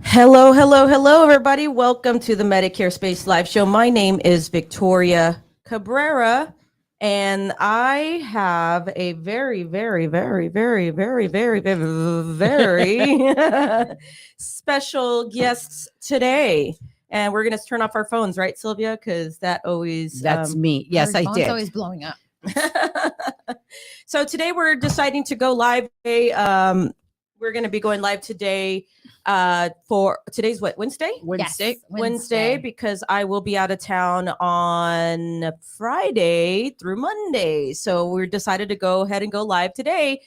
Hello, hello, hello, everybody. Welcome to the Medicare Space Live Show. My name is Victoria Cabrera, and I have a very special guest today. And we're going to turn off our phones, right, Sylvia? Because that always... That's me. Yes, I did. It's always blowing up. So today we're deciding to go live. We're going to be going live today for today's what, Wednesday? Wednesday. Yes, Wednesday, because I will be out of town on Friday through Monday. So we decided to go ahead and go live today.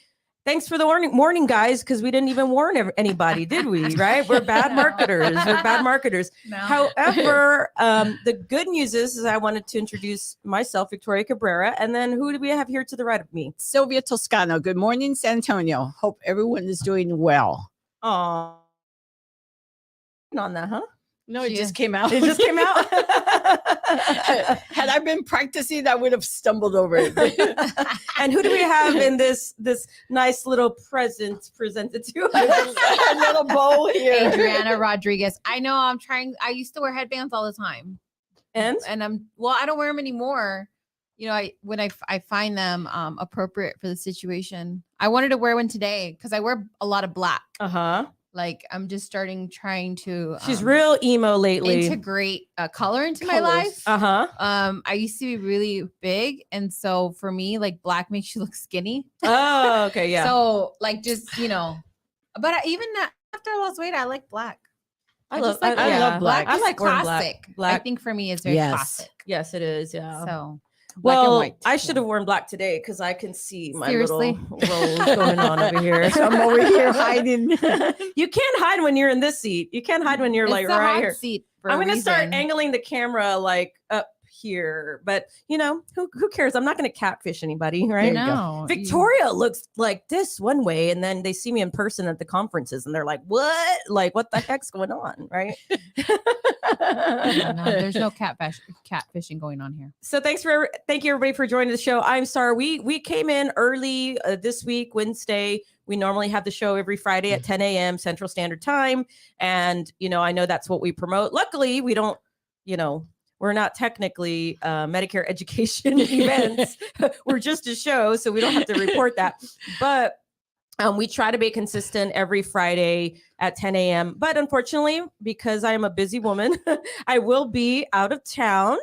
Thanks for the warning, guys, because we didn't even warn anybody, did we? Right? We're bad marketers. We're bad marketers. No. However, the good news is I wanted to introduce myself, Victoria Cabrera, and then who do we have here to the right of me? Sylvia Toscano. Good morning, San Antonio. Hope everyone is doing well. Oh, on that, huh? No, it just came out. It just came out. Had I been practicing, I would have stumbled over it. And who do we have in this nice little present presented to us? A little bowl here. Adriana Rodriguez. I know I'm trying. I used to wear headbands all the time. And I don't wear them anymore. You know, when I find them appropriate for the situation. I wanted to wear one today because I wear a lot of black. Like I'm just trying to. She's real emo lately. Integrate color into my life. I used to be really big, and so for me, like black makes you look skinny. Oh, okay, yeah. So like just but even after I lost weight, I like black. I love black. black. I is like wearing classic. black. I think for me, it's very classic. Yes, it is. Yeah. So. Black and Well, white. I should have worn black today because I can see my Seriously? little rolls going on over here. So I'm over here hiding. You can't hide when you're in this seat. You can't hide when you're like It's a right hot here. seat for I'm a going to start reason. angling the camera like up here, but who cares? I'm not going to catfish anybody, right? There you go. No, Victoria looks like this one way, and then they see me in person at the conferences, and they're like, "What? Like, what the heck's going on?" Right? No, there's no catfishing going on here. So thank you everybody for joining the show. I'm sorry we came in early this week, Wednesday. We normally have the show every Friday at 10 a.m. Central Standard Time, and I know that's what we promote. Luckily, we don't, we're not technically Medicare education events. We're just a show, so we don't have to report that. But we try to be consistent every Friday at 10 a.m. But unfortunately, because I am a busy woman, I will be out of town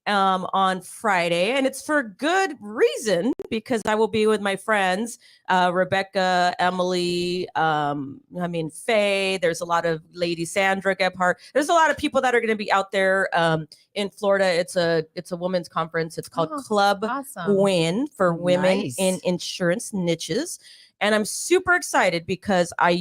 on Friday. And it's for good reason, because I will be with my friends, Rebecca, Emily, Faye. There's a lot of Lady Sandra Gebhardt. There's a lot of people that are going to be out there in Florida. It's a women's conference. It's called Club Win for women in insurance niches. And I'm super excited because I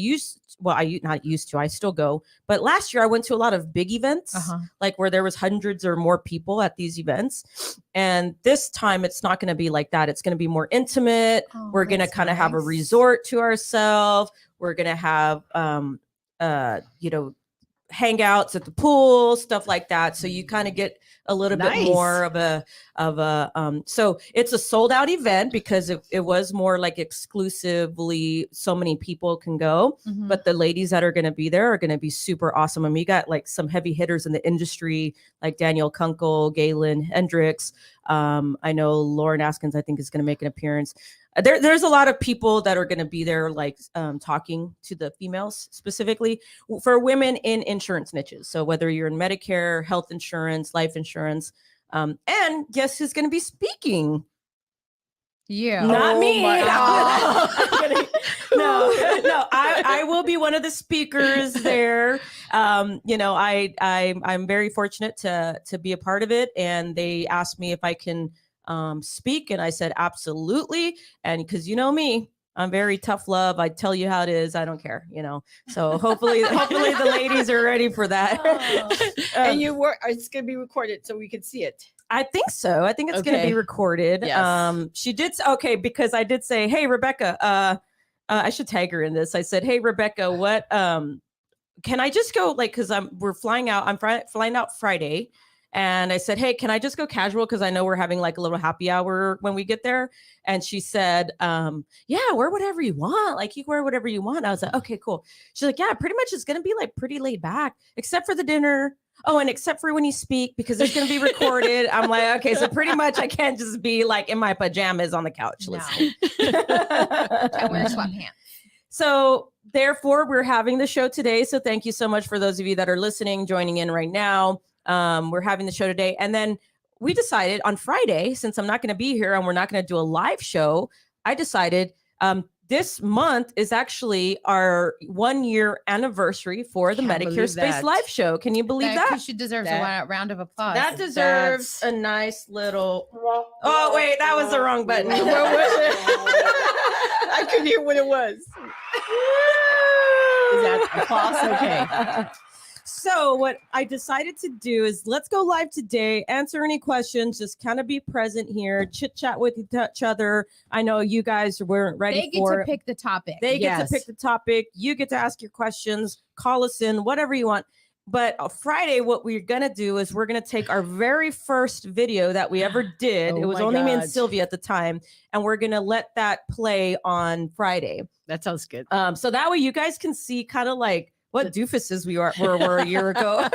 still go, but last year I went to a lot of big events, like where there was hundreds or more people at these events. And this time it's not going to be like that. It's going to be more intimate. We're going to kind of have a resort to ourselves. We're going to have, hangouts at the pool, stuff like that. So you kind of get a little bit more of a so it's a sold out event because it was more like exclusively so many people can go. But the ladies that are going to be there are going to be super awesome. I mean, you got like some heavy hitters in the industry like Danielle Kunkel, Galen Hendricks. I know Lauren Askins, I think, is going to make an appearance. There's a lot of people that are going to be there, like talking to the females specifically for women in insurance niches. So whether you're in Medicare, health insurance, life insurance, and guess who's going to be speaking? Yeah, not me. No. No, I will be one of the speakers there. I'm very fortunate to be a part of it, and they asked me if I can speak, and I said absolutely. And because me, I'm very tough love. I tell you how it is. I don't care, So hopefully the ladies are ready for that. And it's going to be recorded so we can see it. I think so. I think it's going to be recorded. Yes. She did. Okay. Because I did say, hey, Rebecca, I should tag her in this. I said, hey, Rebecca, what, can I just go? Like, cause we're flying out. I'm flying out Friday. And I said, hey, can I just go casual? Because I know we're having like a little happy hour when we get there. And she said, yeah, wear whatever you want. Like you wear whatever you want. I was like, okay, cool. She's like, yeah, pretty much it's going to be like pretty laid back, except for the dinner. Oh, and except for when you speak, because it's going to be recorded. I'm like, okay, so pretty much I can't just be like in my pajamas on the couch listening. I wear sweatpants. So therefore, we're having the show today. So thank you so much for those of you that are listening, joining in right now. We're having the show today. And then we decided on Friday, since I'm not going to be here and we're not going to do a live show, I decided this month is actually our 1-year anniversary for the Medicare Space Live Show. Can you believe that? She deserves a round of applause. That deserves a nice little... Oh, wait, that was the wrong button. What was it? I couldn't hear what it was. Is that applause? Okay. So what I decided to do is let's go live today, answer any questions, just kind of be present here, chit chat with each other. I know you guys weren't ready They get for to pick the topic. They get to pick the topic. You get to ask your questions, call us in, whatever you want. But Friday, what we're going to do is we're going to take our very first video that we ever did. It was only me and Sylvia at the time. And we're going to let that play on Friday. That sounds good. So that way you guys can see kind of like what doofuses we were a year ago.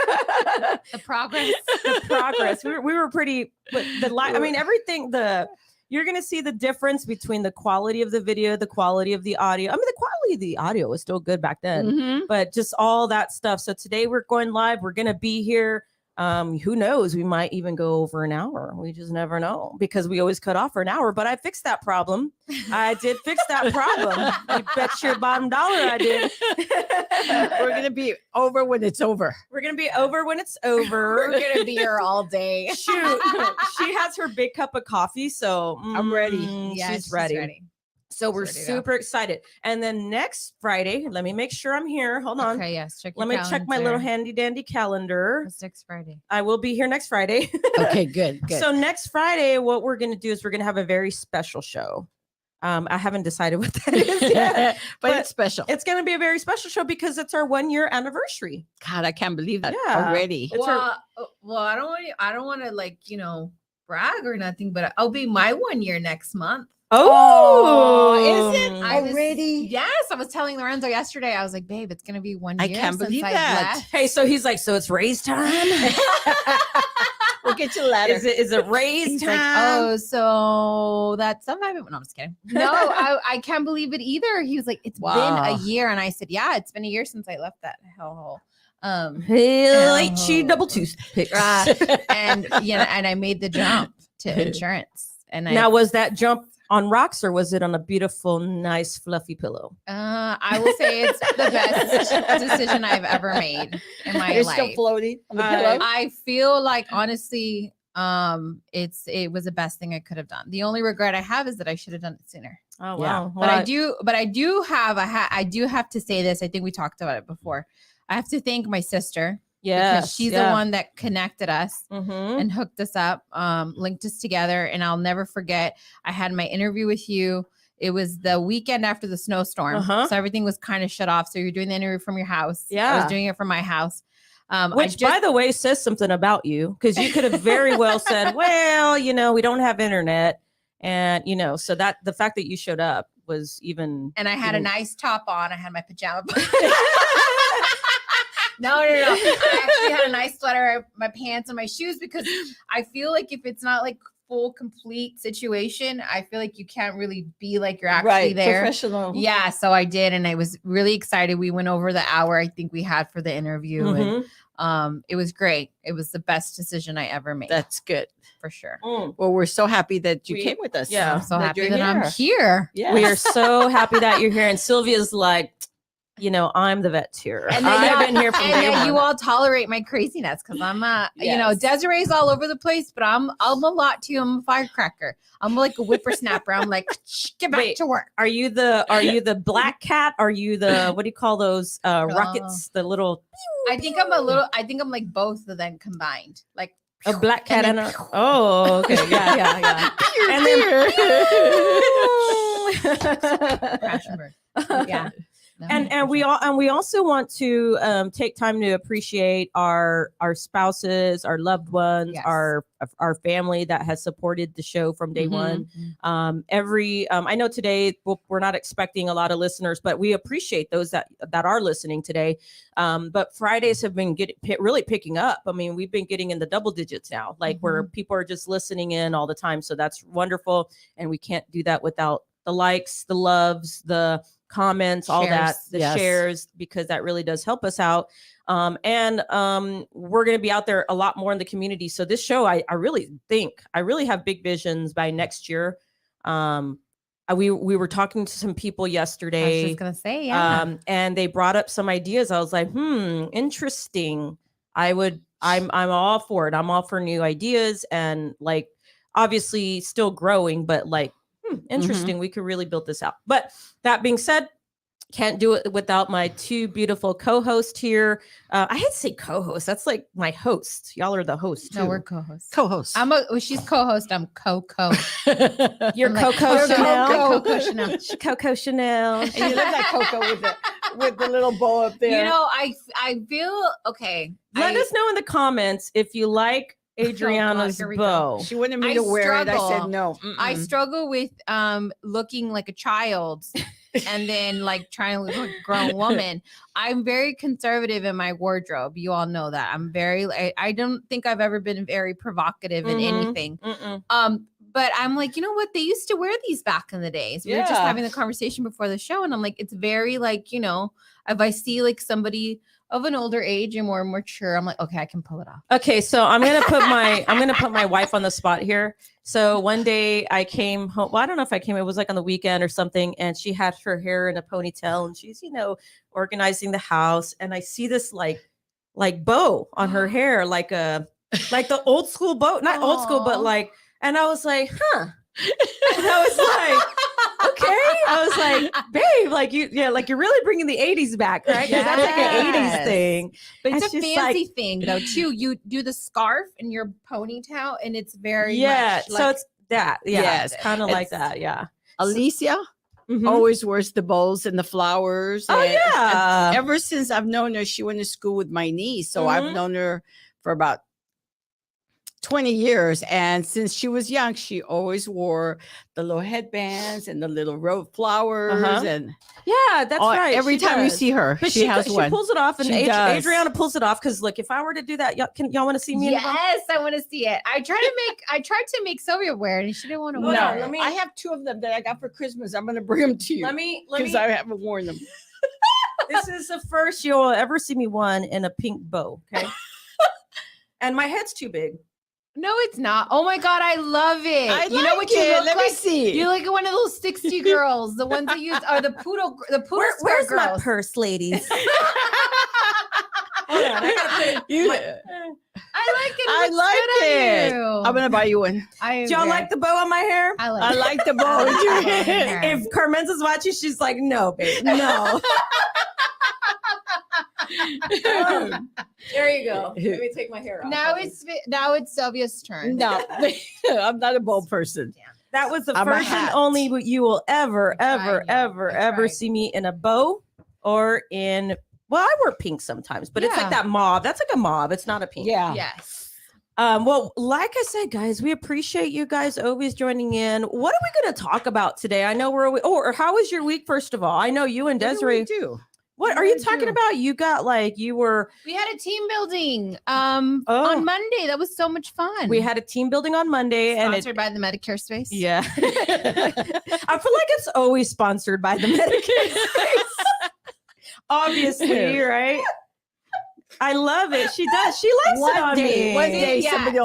The progress. The progress. We were pretty, but I mean, everything, you're going to see the difference between the quality of the video, the quality of the audio. I mean, the quality of the audio was still good back then, but just all that stuff. So today we're going live. We're going to be here. Who knows? We might even go over an hour. We just never know because we always cut off for an hour, but I fixed that problem. I did fix that problem. I bet your bottom dollar I did. We're going to be over when it's over. We're going to be over when it's over. We're going to be here all day. Shoot. She has her big cup of coffee. So I'm ready. Yeah, she's ready. So we're super excited. And then next Friday, let me make sure I'm here. Hold on. Okay, yes. Let me check my little handy dandy calendar. It's next Friday. I will be here next Friday. Okay, good. So next Friday, what we're going to do is we're going to have a very special show. I haven't decided what that is yet, but it's special. It's going to be a very special show because it's our 1-year anniversary. God, I can't believe that already. Well, I don't want to like, brag or nothing, but I'll be my 1 year next month. Oh, is it already? Yes, I was telling Lorenzo yesterday. I was like, babe, it's gonna be 1 year. I can't believe that. Left. Hey, so he's like, so it's raise time. We'll get you a ladder. Is it raise time? Like, oh, so that's sometime. No, I'm just kidding. No, I can't believe it either. He was like, it's been a year, and I said, yeah, it's been a year since I left that hellhole. Double toothpicks. And and I made the jump to insurance. And now was that jump on rocks or was it on a beautiful, nice, fluffy pillow? I will say it's the best decision I've ever made in my You're life. still floating on the pillow? I feel like honestly, it was the best thing I could have done. The only regret I have is that I should have done it sooner. Oh wow! But I do have to say this. I think we talked about it before. I have to thank my sister. Yeah, because she's the one that connected us and hooked us up, linked us together. And I'll never forget, I had my interview with you. It was the weekend after the snowstorm. So everything was kind of shut off. So you're doing the interview from your house. Yeah. I was doing it from my house. Which, by the way, says something about you because you could have very well said, well, we don't have internet. And, so that the fact that you showed up was even. And I had a nice top on. I had my pajama. No. I actually had a nice sweater, my pants, and my shoes because I feel like if it's not like full, complete situation, I feel like you can't really be like you're actually there. Professional. Yeah, so I did, and I was really excited. We went over the hour I think we had for the interview, and it was great. It was the best decision I ever made. That's good. For sure. Well, we're so happy that you came with us. Yeah, I'm so happy that I'm here. Yes. We are so happy that you're here. And Sylvia's like, I'm the vet here. And I've been here from day one. You all tolerate my craziness because I'm Desiree's all over the place, but I'm a lot too. I'm a firecracker. I'm like a whippersnapper. I'm like, get back to work. Are you the black cat? Are you the what do you call those rockets? The little. I think I'm like both of them combined. Like a black cat and a. Oh, okay, yeah. And then. Crash and burn. Yeah. And we also want to take time to appreciate our spouses, our loved ones, Yes. our family that has supported the show from day one. I know today we're not expecting a lot of listeners, but we appreciate those that are listening today. But Fridays have been really picking up. I mean, we've been getting in the double digits now, like where people are just listening in all the time. So that's wonderful, and we can't do that without the likes, the loves, the comments, all that, the shares, because that really does help us out. And we're going to be out there a lot more in the community. So this show, I really have big visions by next year. We were talking to some people yesterday. I was just gonna say, yeah. And they brought up some ideas. I was like, interesting. I'm all for it. I'm all for new ideas, and like obviously still growing, but like interesting. We could really build this out. But that being said, can't do it without my two beautiful co-hosts here. I hate to say co-host. That's like my host. Y'all are the host. No, we're co-hosts. Co-host. She's co-host. I'm Coco. You're Coco Chanel. Coco Chanel. Coco Chanel. And you look like Coco with the little bow up there. You know, I feel okay. Let us know in the comments if you like Adriana's bow. She wanted me to wear it. I said no. I struggle with looking like a child and then like trying to look like a grown woman. I'm very conservative in my wardrobe. You all know that. I don't think I've ever been very provocative in anything. But I'm like, you know what? They used to wear these back in the days. We were just having the conversation before the show, and I'm like, it's very like, you know, if I see like somebody of an older age and more mature, I'm like, okay, I can pull it off. Okay, so I'm gonna put my wife on the spot here. So one day I came home. Well, I don't know if I came. It was like on the weekend or something, and she had her hair in a ponytail, and she's organizing the house, and I see this like bow on her hair, like the old school bow, not old school, but like. And I was like, huh. And I was like, okay. I was like, babe, like you're really bringing the 80s back, right? Because that's like an 80s thing. But it's a fancy thing though, too. You do the scarf and your ponytail, and it's very much like, so it's that. Yeah. Yes. It's kind of like that. Yeah. Alicia always wears the bows and the flowers. Oh, and, yeah. and ever since I've known her, she went to school with my niece. So I've known her for about 20 years, and since she was young, she always wore the little headbands and the little rope flowers, and that's right. Every time you see her, but she has one. She pulls it off, and Adriana pulls it off. Because look, if I were to do that, y'all want to see me? Yes, I want to see it. I tried to make Sylvia wear it, and she didn't want to wear it. I have two of them that I got for Christmas. I'm going to bring them to you. Because I haven't worn them. This is the first you'll ever see me one in a pink bow. Okay, and my head's too big. No, it's not. Oh my God, I love it. You know what you look like? Let me see. You're like one of those 60 girls. The ones that use are the poodle Where's girls. my purse, ladies? Hold on, I like it. I like it. I'm gonna buy you one. Do y'all like the bow on my hair? I like the bow. If Carmenza's watching, she's like, no, babe, no. There you go. Let me take my hair off. Now it's Sylvia's turn. No, I'm not a bold person. That was the first and only you will ever see me in a bow or in. Well, I wear pink sometimes, but it's like that mauve. That's like a mauve. It's not a pink. Yeah. Yes. Well, like I said, guys, we appreciate you guys always joining in. What are we going to talk about today? I know or how was your week? First of all, I know you and Desiree. What are you talking about? You got we had a team building on Monday. That was so much fun. We had a team building on Monday, sponsored by the Medicare space. Yeah. I feel like it's always sponsored by the Medicare space. Obviously, right? I love it. She does. She likes it on me. One day somebody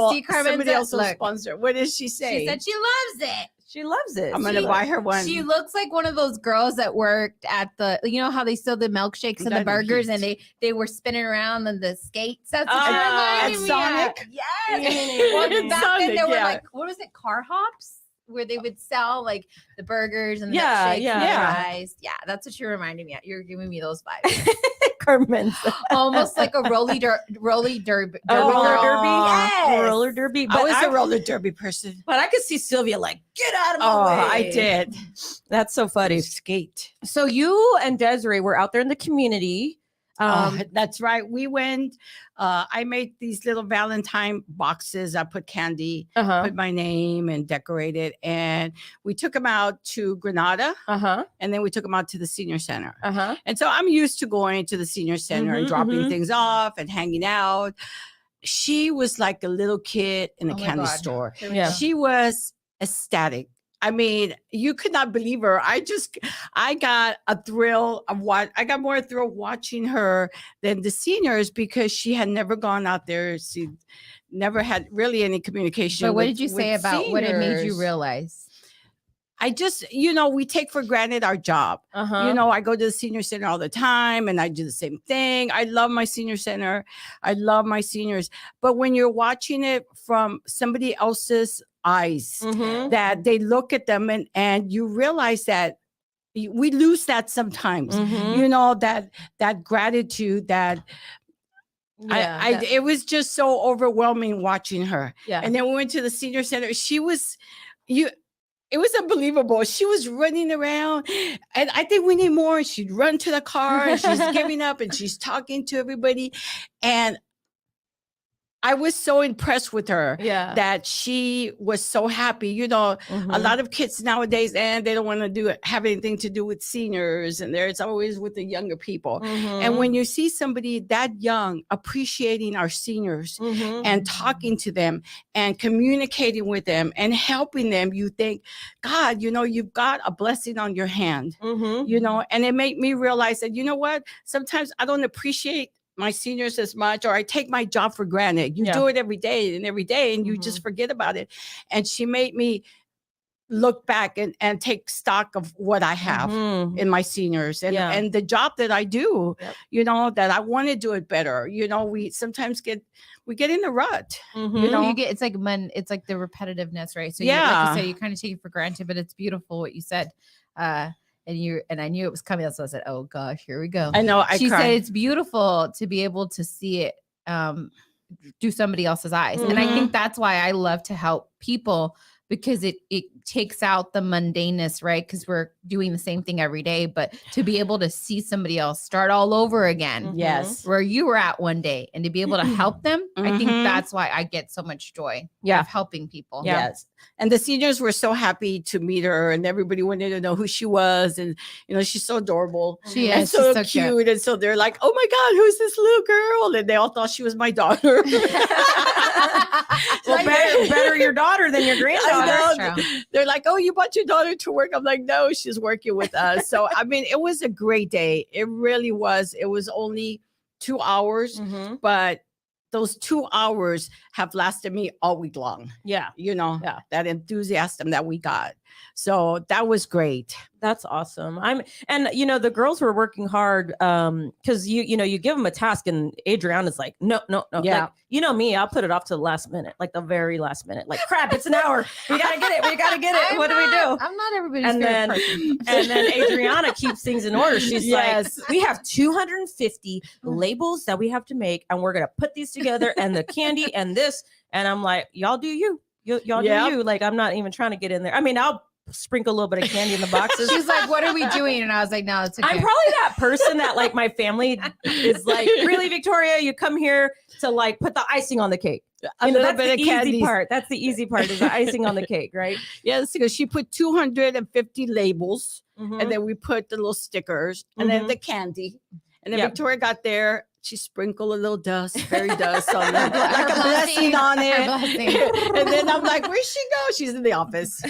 else will sponsor. What did she say? She said she loves it. She loves it. I'm going to buy her one. She looks like one of those girls that worked at you know how they sell the milkshakes and the burgers and they were spinning around on the skates. That's what she reminded me Sonic? of. Yes. Well, back then there were like, what was it, car hops? Where they would sell like the burgers and the milkshakes and the fries. Yeah, that's what she reminded me of. You're giving me those vibes. Carmen's. Almost like a roller derby. Roller derby. Yes. Roller derby. I was a roller derby person. But I could see Sylvia like, get out of my Oh, way. I did. That's so funny. Skate. So you and Desiree were out there in the community. That's right. We went. I made these little Valentine boxes. I put candy, put my name, and decorated. And we took them out to Granada, and then we took them out to the senior center. And so I'm used to going to the senior center and dropping things off and hanging out. She was like a little kid in a candy store. Yeah. She was ecstatic. I mean, you could not believe her. I got a thrill of I got more thrill watching her than the seniors because she had never gone out there. She never had really any communication. But what did you say about what it made you realize? I just, we take for granted our job. I go to the senior center all the time and I do the same thing. I love my senior center. I love my seniors. But when you're watching it from somebody else's eyes, that they look at them and you realize that we lose that sometimes, that gratitude that it was just so overwhelming watching her. Yeah. And then we went to the senior center. It was unbelievable. She was running around and I think we need more. She'd run to the car and she's giving up and she's talking to everybody. And I was so impressed with her that she was so happy. A lot of kids nowadays, and they don't want to have anything to do with seniors, and it's always with the younger people. And when you see somebody that young appreciating our seniors and talking to them and communicating with them and helping them, you think, God, you've got a blessing on your hand, and it made me realize that, what? Sometimes I don't appreciate my seniors as much, or I take my job for granted. You do it every day, and you just forget about it. And she made me look back and take stock of what I have in my seniors and the job that I do, that I want to do it better. We sometimes get in the rut, it's like the repetitiveness, right? So like you said, you kind of take it for granted, but it's beautiful what you said. And I knew it was coming. So I said, "Oh gosh, here we go." I know. She said it's beautiful to be able to see it through somebody else's eyes, and I think that's why I love to help people, because it takes out the mundaneness, right? Because we're doing the same thing every day, but to be able to see somebody else start all over again, where you were at one day, and to be able to help them, I think that's why I get so much joy of helping people. Yes. And the seniors were so happy to meet her, and everybody wanted to know who she was. And, she's so adorable. She is. And so cute. And so they're like, oh my God, who's this little girl? And they all thought she was my daughter. Well, better your daughter than your granddaughter. They're like, oh, you brought your daughter to work? I'm like, no, she's working with us. So, I mean, it was a great day. It really was. It was only 2 hours, but those 2 hours have lasted me all week long. Yeah. That enthusiasm that we got. So that was great. That's awesome. The girls were working hard because you give them a task and Adriana's like, no. Yeah. Like, me, I'll put it off to the last minute, like the very last minute. Like, crap, it's an hour. We gotta get it. What do we do? I'm not everybody's favorite person. And then Adriana keeps things in order. She's like, we have 250 labels that we have to make, and we're gonna put these together, and the candy and this. And I'm like, y'all do you. Y'all do you. Like, I'm not even trying to get in there. I mean, I'll sprinkle a little bit of candy in the boxes. She's like, what are we doing? And I was like, no, it's okay. I'm probably that person that like my family is like, really, Victoria, you come here to like put the icing on the cake. A little bit of candy part. That's the easy part, is the icing on the cake, right? Yes, because she put 250 labels, and then we put the little stickers, and then the candy. And then Victoria got there. She sprinkled a little dust, fairy dust on it, like a blessing on it. And then I'm like, where'd she go? She's in the office.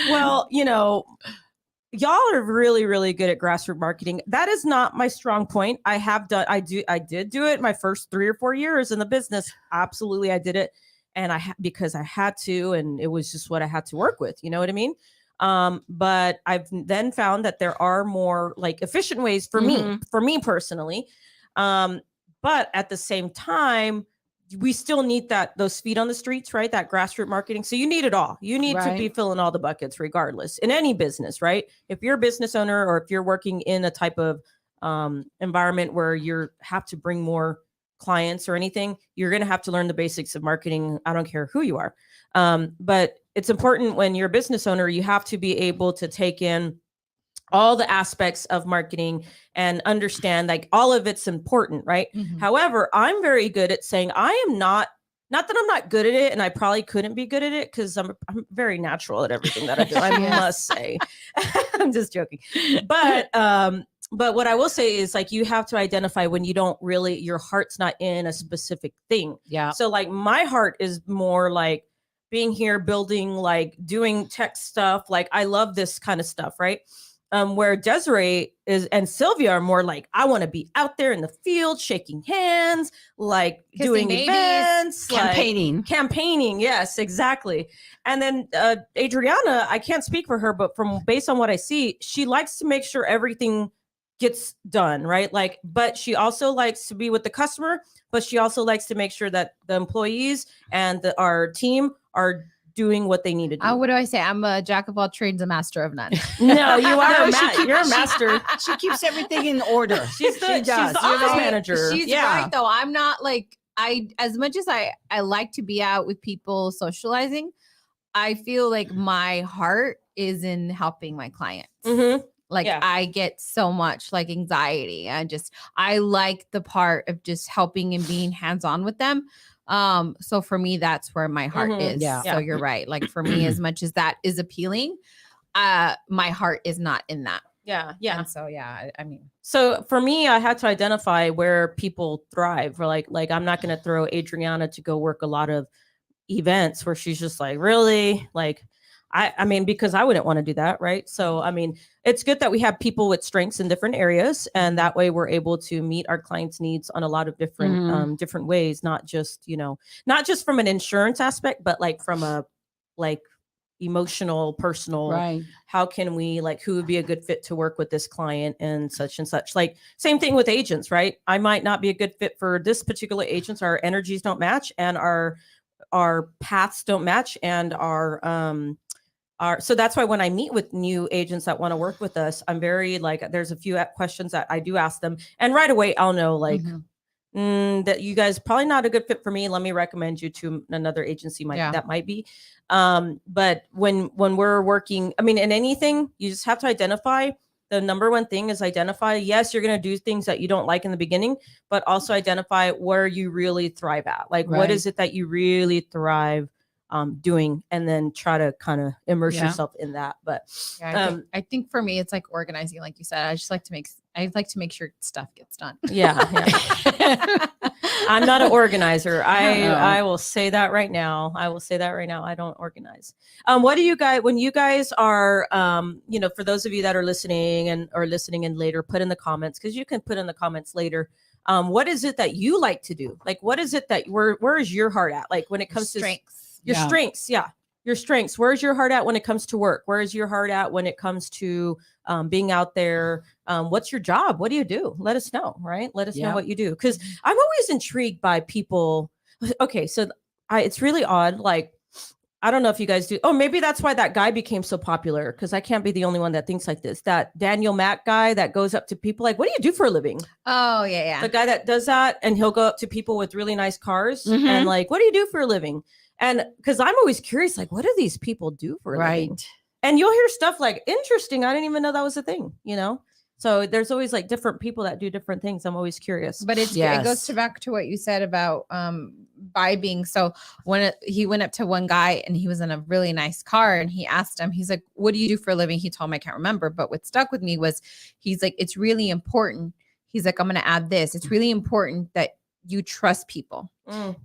Well, y'all are really, really good at grassroots marketing. That is not my strong point. I did do it my first 3 or 4 years in the business. Absolutely. I did it. And because I had to, and it was just what I had to work with. You know what I mean? But I've then found that there are more like efficient ways for me personally. But at the same time, we still need those feet on the streets, right? That grassroots marketing. So you need it all. You need to be filling all the buckets regardless in any business, right? If you're a business owner or if you're working in a type of environment where you have to bring more clients or anything, you're going to have to learn the basics of marketing. I don't care who you are. But it's important when you're a business owner, you have to be able to take in all the aspects of marketing and understand like all of it's important, right? Mhm. However, I'm very good at saying I am not that I'm not good at it, and I probably couldn't be good at it because I'm very natural at everything that I do. I must say. I'm just joking. But what I will say is like you have to identify when you don't really, your heart's not in a specific thing. Yeah. So like my heart is more like being here, building, like doing tech stuff. Like I love this kind of stuff, right? Where Desiree and Sylvia are more like, I want to be out there in the field, shaking hands, like Kissing doing babies. events, Campaigning. Campaigning. Yes, exactly. And then Adriana, I can't speak for her, but based on what I see, she likes to make sure everything gets done, right? Like, but she also likes to be with the customer, but she also likes to make sure that the employees and our team are doing what they need to do. What do I say? I'm a jack of all trades, a master of none. No, you are you're a she- master. She keeps everything in order. She's the office I- manager. She's right though. I'm not like as much as I like to be out with people socializing, I feel like my heart is in helping my clients. Mm-hmm. Like I get so much like anxiety. I like the part of just helping and being hands-on with them. So for me, that's where my heart is. Yeah. So you're right. Like for me, as much as that is appealing, my heart is not in that. Yeah. Yeah. And so, I mean, so for me, I had to identify where people thrive. Or like I'm not going to throw Adriana to go work a lot of events where she's just like, really? Like, I mean, because I wouldn't want to do that. Right. So, I mean, it's good that we have people with strengths in different areas. And that way we're able to meet our clients' needs on a lot of different, different ways, not just from an insurance aspect, but like from a, like, emotional, personal, Right. How can we, like, who would be a good fit to work with this client and such. Like same thing with agents, right? I might not be a good fit for this particular agents. Our energies don't match and our paths don't match and so that's why when I meet with new agents that want to work with us, I'm very like, there's a few questions that I do ask them. And right away, I'll know like that you guys probably not a good fit for me. Let me recommend you to another agency that might be. But when we're working, I mean, in anything, you just have to identify. The number one thing is identify. Yes, you're going to do things that you don't like in the beginning, but also identify where you really thrive at. Like, what is it that you really thrive doing, and then try to kind of immerse yourself in that. But I think for me, it's like organizing, like you said. I like to make sure stuff gets done. Yeah. I'm not an organizer. I will say that right now. I don't organize. What do you guys, when you guys are, for those of you that are listening in later, put in the comments, because you can put in the comments later. What is it that you like to do? Like, what is it that where is your heart at? Like when it comes to strengths. Your strengths. Yeah. Your strengths. Where's your heart at when it comes to work? Where is your heart at when it comes to being out there? What's your job? What do you do? Let us know, right? Let us know what you do. Because I'm always intrigued by people. Okay. So it's really odd. Like, I don't know if you guys do. Oh, maybe that's why that guy became so popular. Because I can't be the only one that thinks like this. That Daniel Mack guy that goes up to people like, what do you do for a living? Oh, yeah. The guy that does that. And he'll go up to people with really nice cars and like, what do you do for a living? And because I'm always curious, like, what do these people do for a living? And you'll hear stuff like, interesting. I didn't even know that was a thing, So there's always like different people that do different things. I'm always curious. But it goes back to what you said about vibing. So when he went up to one guy and he was in a really nice car and he asked him, he's like, what do you do for a living? He told him, I can't remember. But what stuck with me was he's like, it's really important. He's like, I'm going to add this. It's really important that you trust people.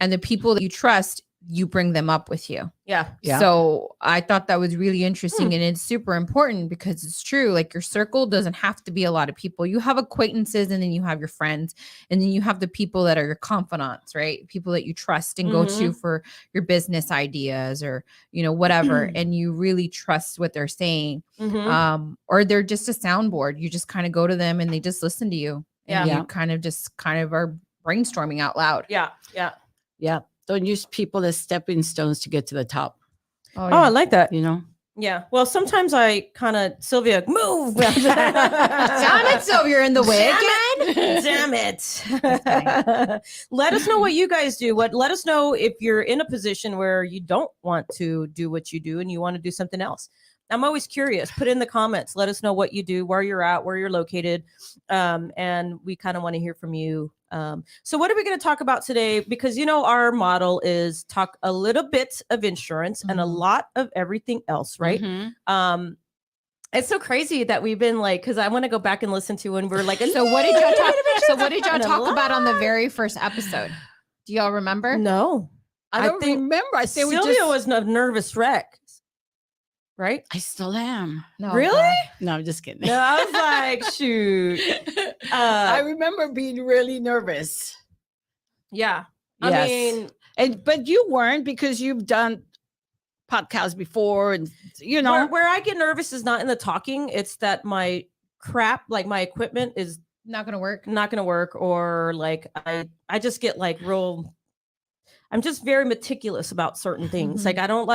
And the people that you trust, you bring them up with you. Yeah. So I thought that was really interesting. And it's super important because it's true. Like your circle doesn't have to be a lot of people. You have acquaintances and then you have your friends and then you have the people that are your confidants, right? People that you trust and go to for your business ideas or, whatever. And you really trust what they're saying. Or they're just a soundboard. You just kind of go to them and they just listen to you. And you kind of are brainstorming out loud. Yeah. Yeah. Don't use people as stepping stones to get to the top. Oh, I like that. You know? Yeah. Well, sometimes I kind of, Sylvia, move. Damn it, Sylvia, you're in the way again. Damn it. Let us know what you guys do. Let us know if you're in a position where you don't want to do what you do and you want to do something else. I'm always curious. Put in the comments. Let us know what you do, where you're at, where you're located. And we kind of want to hear from you. So what are we going to talk about today? Because, our model is talk a little bit of insurance and a lot of everything else, right? Mm-hmm. It's so crazy that we've been like, because I want to go back and listen to when we're like, so what did y'all talk about on the very first episode? Do y'all remember? No. I don't remember. I say Sylvia was a nervous wreck. Right? I still am. No, really? No, I'm just kidding. No, I was like, shoot. I remember being really nervous. Yeah. Yes. I mean, but you weren't, because you've done podcasts before, and where I get nervous is not in the talking. It's that my my equipment is not gonna work. Or like I just get like I'm just very meticulous about certain things. Like I don't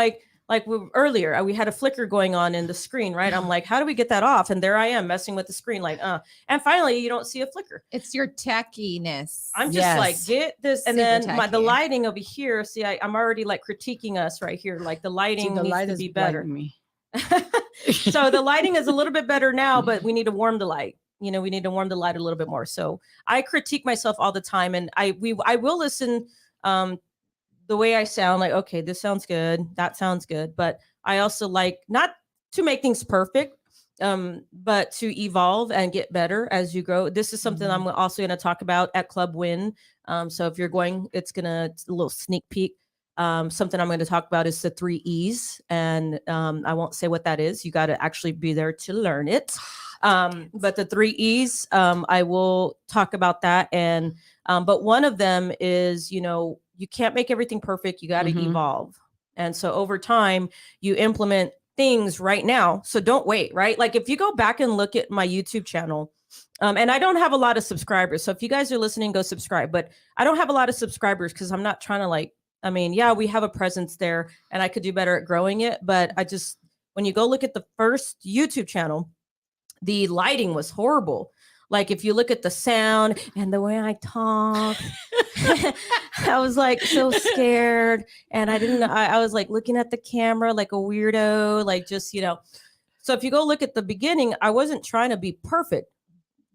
earlier, we had a flicker going on in the screen, right? I'm like, how do we get that off? And there I am messing with the screen, and finally you don't see a flicker. It's your techiness. I'm just like, get this. And then the lighting over here. See, I'm already like critiquing us right here. Like the lighting needs to be better. So the lighting is a little bit better now, but we need to warm the light. We need to warm the light a little bit more. So I critique myself all the time. And I will listen, the way I sound, like, okay, this sounds good. That sounds good. But I also like not to make things perfect, but to evolve and get better as you grow. This is something I'm also going to talk about at Club Win. So if you're going, it's a little sneak peek. Something I'm going to talk about is the 3 E's. And I won't say what that is. You got to actually be there to learn it. But the 3 E's, I will talk about that. And but one of them is, you can't make everything perfect. You got to evolve. And so over time, you implement things right now. So don't wait, right? Like if you go back and look at my YouTube channel, and I don't have a lot of subscribers. So if you guys are listening, go subscribe. But I don't have a lot of subscribers because I'm not trying to we have a presence there and I could do better at growing it. But when you go look at the first YouTube channel, the lighting was horrible. Like if you look at the sound and the way I talk, I was like so scared. And I was like looking at the camera like a weirdo, like just, So if you go look at the beginning, I wasn't trying to be perfect,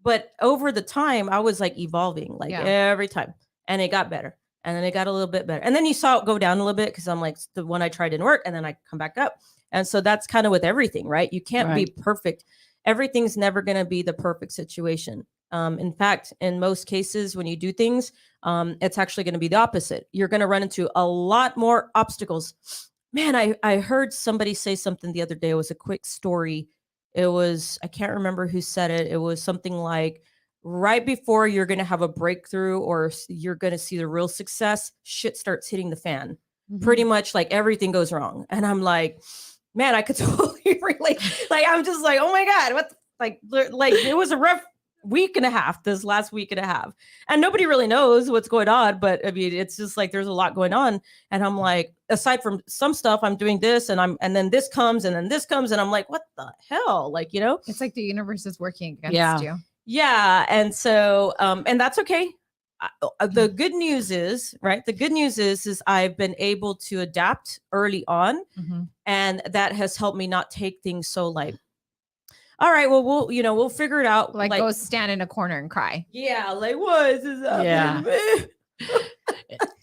but over the time I was like evolving every time, and it got better. And then it got a little bit better. And then you saw it go down a little bit because I'm like, the one I tried didn't work. And then I come back up. And so that's kind of with everything, right? You can't be perfect. Everything's never going to be the perfect situation. In fact, in most cases, when you do things, it's actually going to be the opposite. You're going to run into a lot more obstacles. Man, I heard somebody say something the other day. It was a quick story. I can't remember who said it. It was something like, right before you're going to have a breakthrough or you're going to see the real success, shit starts hitting the fan. Pretty much like everything goes wrong. And I'm like, man, I could totally relate. Like, I'm just like, oh my God, like it was a rough week and a half, this last week and a half. And nobody really knows what's going on. But I mean, it's just like, there's a lot going on. And I'm like, aside from some stuff, I'm doing this and then this comes and then this comes. And I'm like, what the hell? Like, it's like the universe is working against you. Yeah. And so, and that's okay. The good news is, right? The good news is I've been able to adapt early on, and that has helped me not take things so light. All right, well, we'll figure it out. Like go stand in a corner and cry. Yeah, like what is happening? Yeah.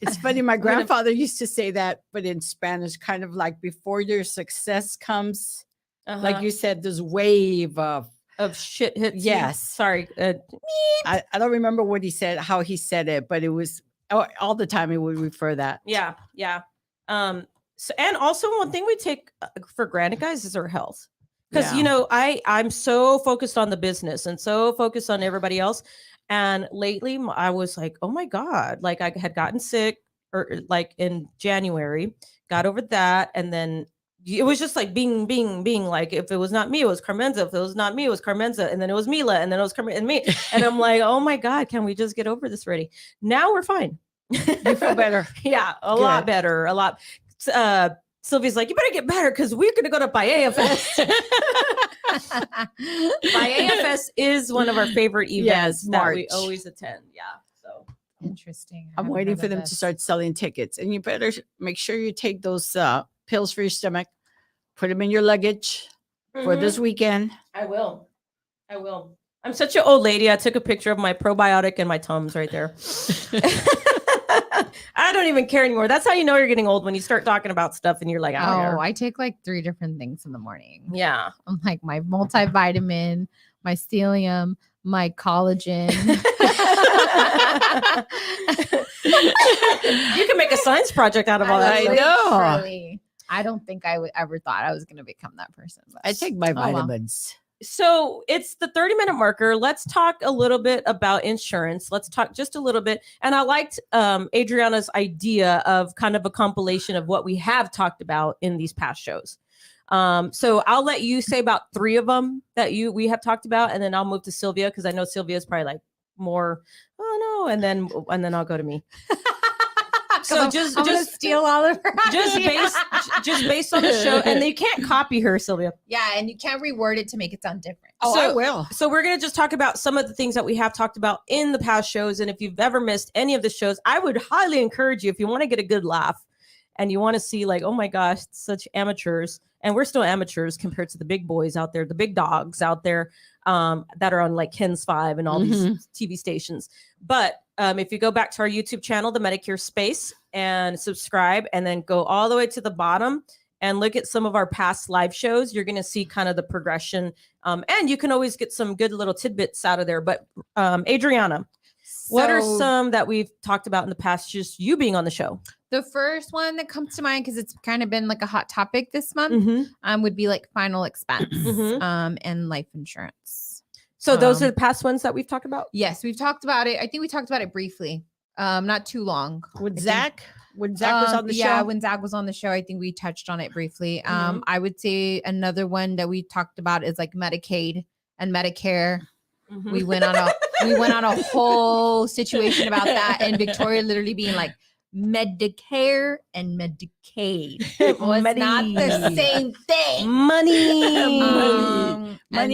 It's funny. My grandfather used to say that, but in Spanish, kind of like before your success comes, like you said, this wave of shit hits. Yes. Sorry. I don't remember what he said, how he said it, but it was all the time. It would refer that. Yeah. Yeah. So, and also one thing we take for granted, guys, is our health. Because, I'm so focused on the business and so focused on everybody else. And lately I was like, oh my God, like I had gotten sick like in January, got over that. And then it was just like being like, if it was not me, it was Carmenza. If it was not me, it was Carmenza. And then it was Mila. And then it was Carmen and me. And I'm like, oh my God, can we just get over this already? Now we're fine. You feel better? Yeah, a lot better. A lot. Sylvia's like, you better get better because we're going to go to BIAFest. BIAFest is one of our favorite events that we always attend. Yeah. So interesting. I'm waiting for them to start selling tickets. And you better make sure you take those pills for your stomach, put them in your luggage for this weekend. I will. I'm such an old lady. I took a picture of my probiotic and my Tums right there. I don't even care anymore. That's how you know you're getting old, when you start talking about stuff and you're like, I take like 3 different things in the morning. Yeah. I'm like my multivitamin, my stellium, my collagen. You can make a science project out of all that. I know. I don't think I would ever thought I was going to become that person. But I take my vitamins. So it's the 30-minute marker. Let's talk a little bit about insurance. Let's talk just a little bit. And I liked Adriana's idea of kind of a compilation of what we have talked about in these past shows. So I'll let you say about 3 of them that we have talked about, and then I'll move to Sylvia, because I know Sylvia's probably like more, oh no, and then I'll go to me. So just steal all of her just based on the show, and you can't copy her, Sylvia. Yeah, and you can't reword it to make it sound different. I will. So we're gonna just talk about some of the things that we have talked about in the past shows, and if you've ever missed any of the shows, I would highly encourage you, if you want to get a good laugh and you want to see like, oh my gosh, such amateurs, and we're still amateurs compared to the big boys out there, the big dogs out there that are on like Ken's 5 and all these TV stations. But if you go back to our YouTube channel, The Medicare Space, and subscribe, and then go all the way to the bottom and look at some of our past live shows, you're going to see kind of the progression. And you can always get some good little tidbits out of there. But Adriana, what are some that we've talked about in the past, just you being on the show? The first one that comes to mind, because it's kind of been like a hot topic this month, would be like final expense and life insurance. So those are the past ones that we've talked about? Yes, we've talked about it. I think we talked about it briefly. Not too long. When Zach was on the show? Yeah, when Zach was on the show, I think we touched on it briefly. I would say another one that we talked about is like Medicaid and Medicare. We went on a whole situation about that, and Victoria literally being like, Medicare and Medicaid. It was not the same thing. Money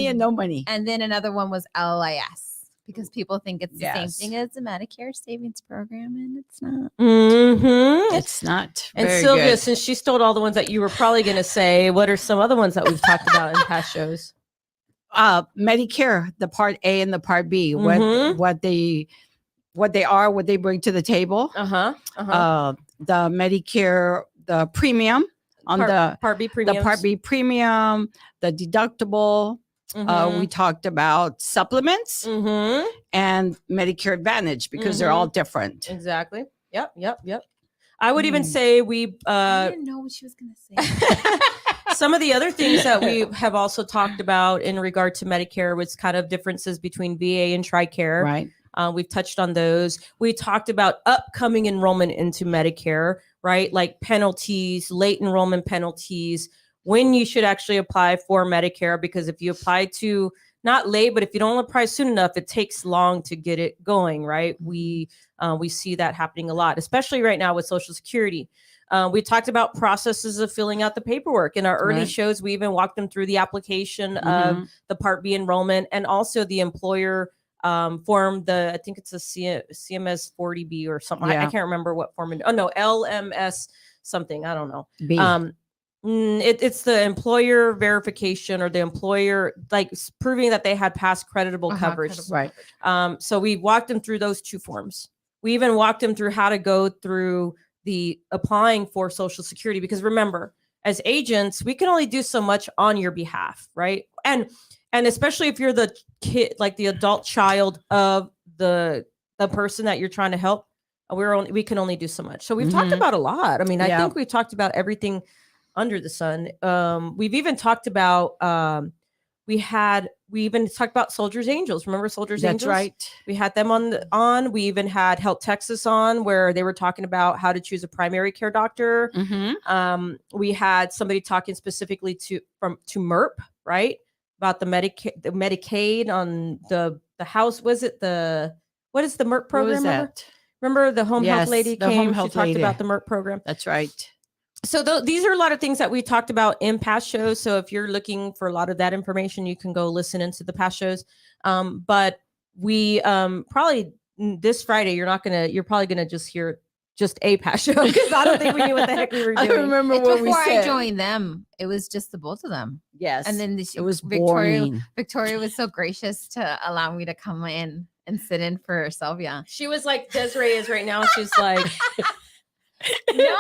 and no money. And then another one was LIS, because people think it's the same thing as the Medicare savings program, and it's not. It's not. And Sylvia, since she stole all the ones that you were probably going to say, what are some other ones that we've talked about in past shows? Medicare, the Part A and the Part B, what they are, what they bring to the table. The Medicare, the premium on the Part B premium, the Part B premium, the deductible. We talked about supplements and Medicare Advantage, because they're all different. Exactly. Yep. I would even say I didn't know what she was going to say. Some of the other things that we have also talked about in regard to Medicare was kind of differences between VA and TRICARE. Right. We've touched on those. We talked about upcoming enrollment into Medicare, right? Like penalties, late enrollment penalties, when you should actually apply for Medicare, because if you apply to not late, but if you don't apply soon enough, it takes long to get it going, right? We see that happening a lot, especially right now with Social Security. We talked about processes of filling out the paperwork. In our early shows, we even walked them through the application of the Part B enrollment, and also the employer form, I think it's a CMS 40B or something. I can't remember what form. LMS something. I don't know. B. It's the employer verification, or the employer like proving that they had past creditable coverage. Right. So we walked them through those 2 forms. We even walked them through how to go through the applying for Social Security, because remember, as agents, we can only do so much on your behalf, right? And especially if you're the kid, like the adult child of the person that you're trying to help, we can only do so much. So we've talked about a lot. I mean, I think we've talked about everything under the sun. We've even talked about we even talked about Soldiers Angels. Remember Soldiers Angels? That's right. We had them on. We even had Help Texas on, where they were talking about how to choose a primary care doctor. We had somebody talking specifically to MERP, right? About the Medicaid on the house. Was it what is the MERP program? Remember the home health Yes, lady the home came? She health talked lady. about the Merck program. That's right. So these are a lot of things that we talked about in past shows. So if you're looking for a lot of that information, you can go listen into the past shows. But we probably this Friday, you're probably gonna just hear just a past show because I don't think we knew what the heck we were doing. I remember It's what we before I said. joined them. It was just the both of them. Yes. And then it was Victoria. boring. Victoria was so gracious to allow me to come in and sit in for Sylvia. She was like Desiree is right now. She's like, no,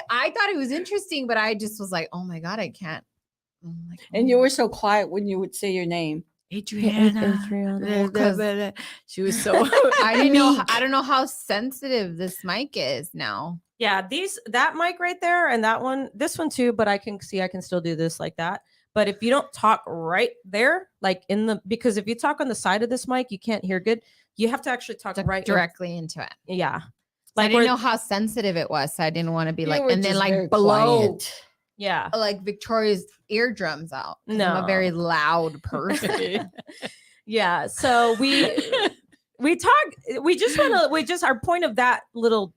I thought it was interesting, but I just was like, oh my God, I can't. Like, And you were so quiet when you would say your name. Adriana. Adriana. She was so I didn't know. I don't know how sensitive this mic is now. Yeah, that mic right there and that one, this one too, but I can still do this like that. But if you don't talk right there, like because if you talk on the side of this mic, you can't hear good. You have to actually talk right directly into it. Yeah. Like I didn't know how sensitive it was. So I didn't want to be like, and then like blow. Quiet. Yeah. Like Victoria's eardrums out. No. I'm a very loud person. Yeah. So we talk, our point of that little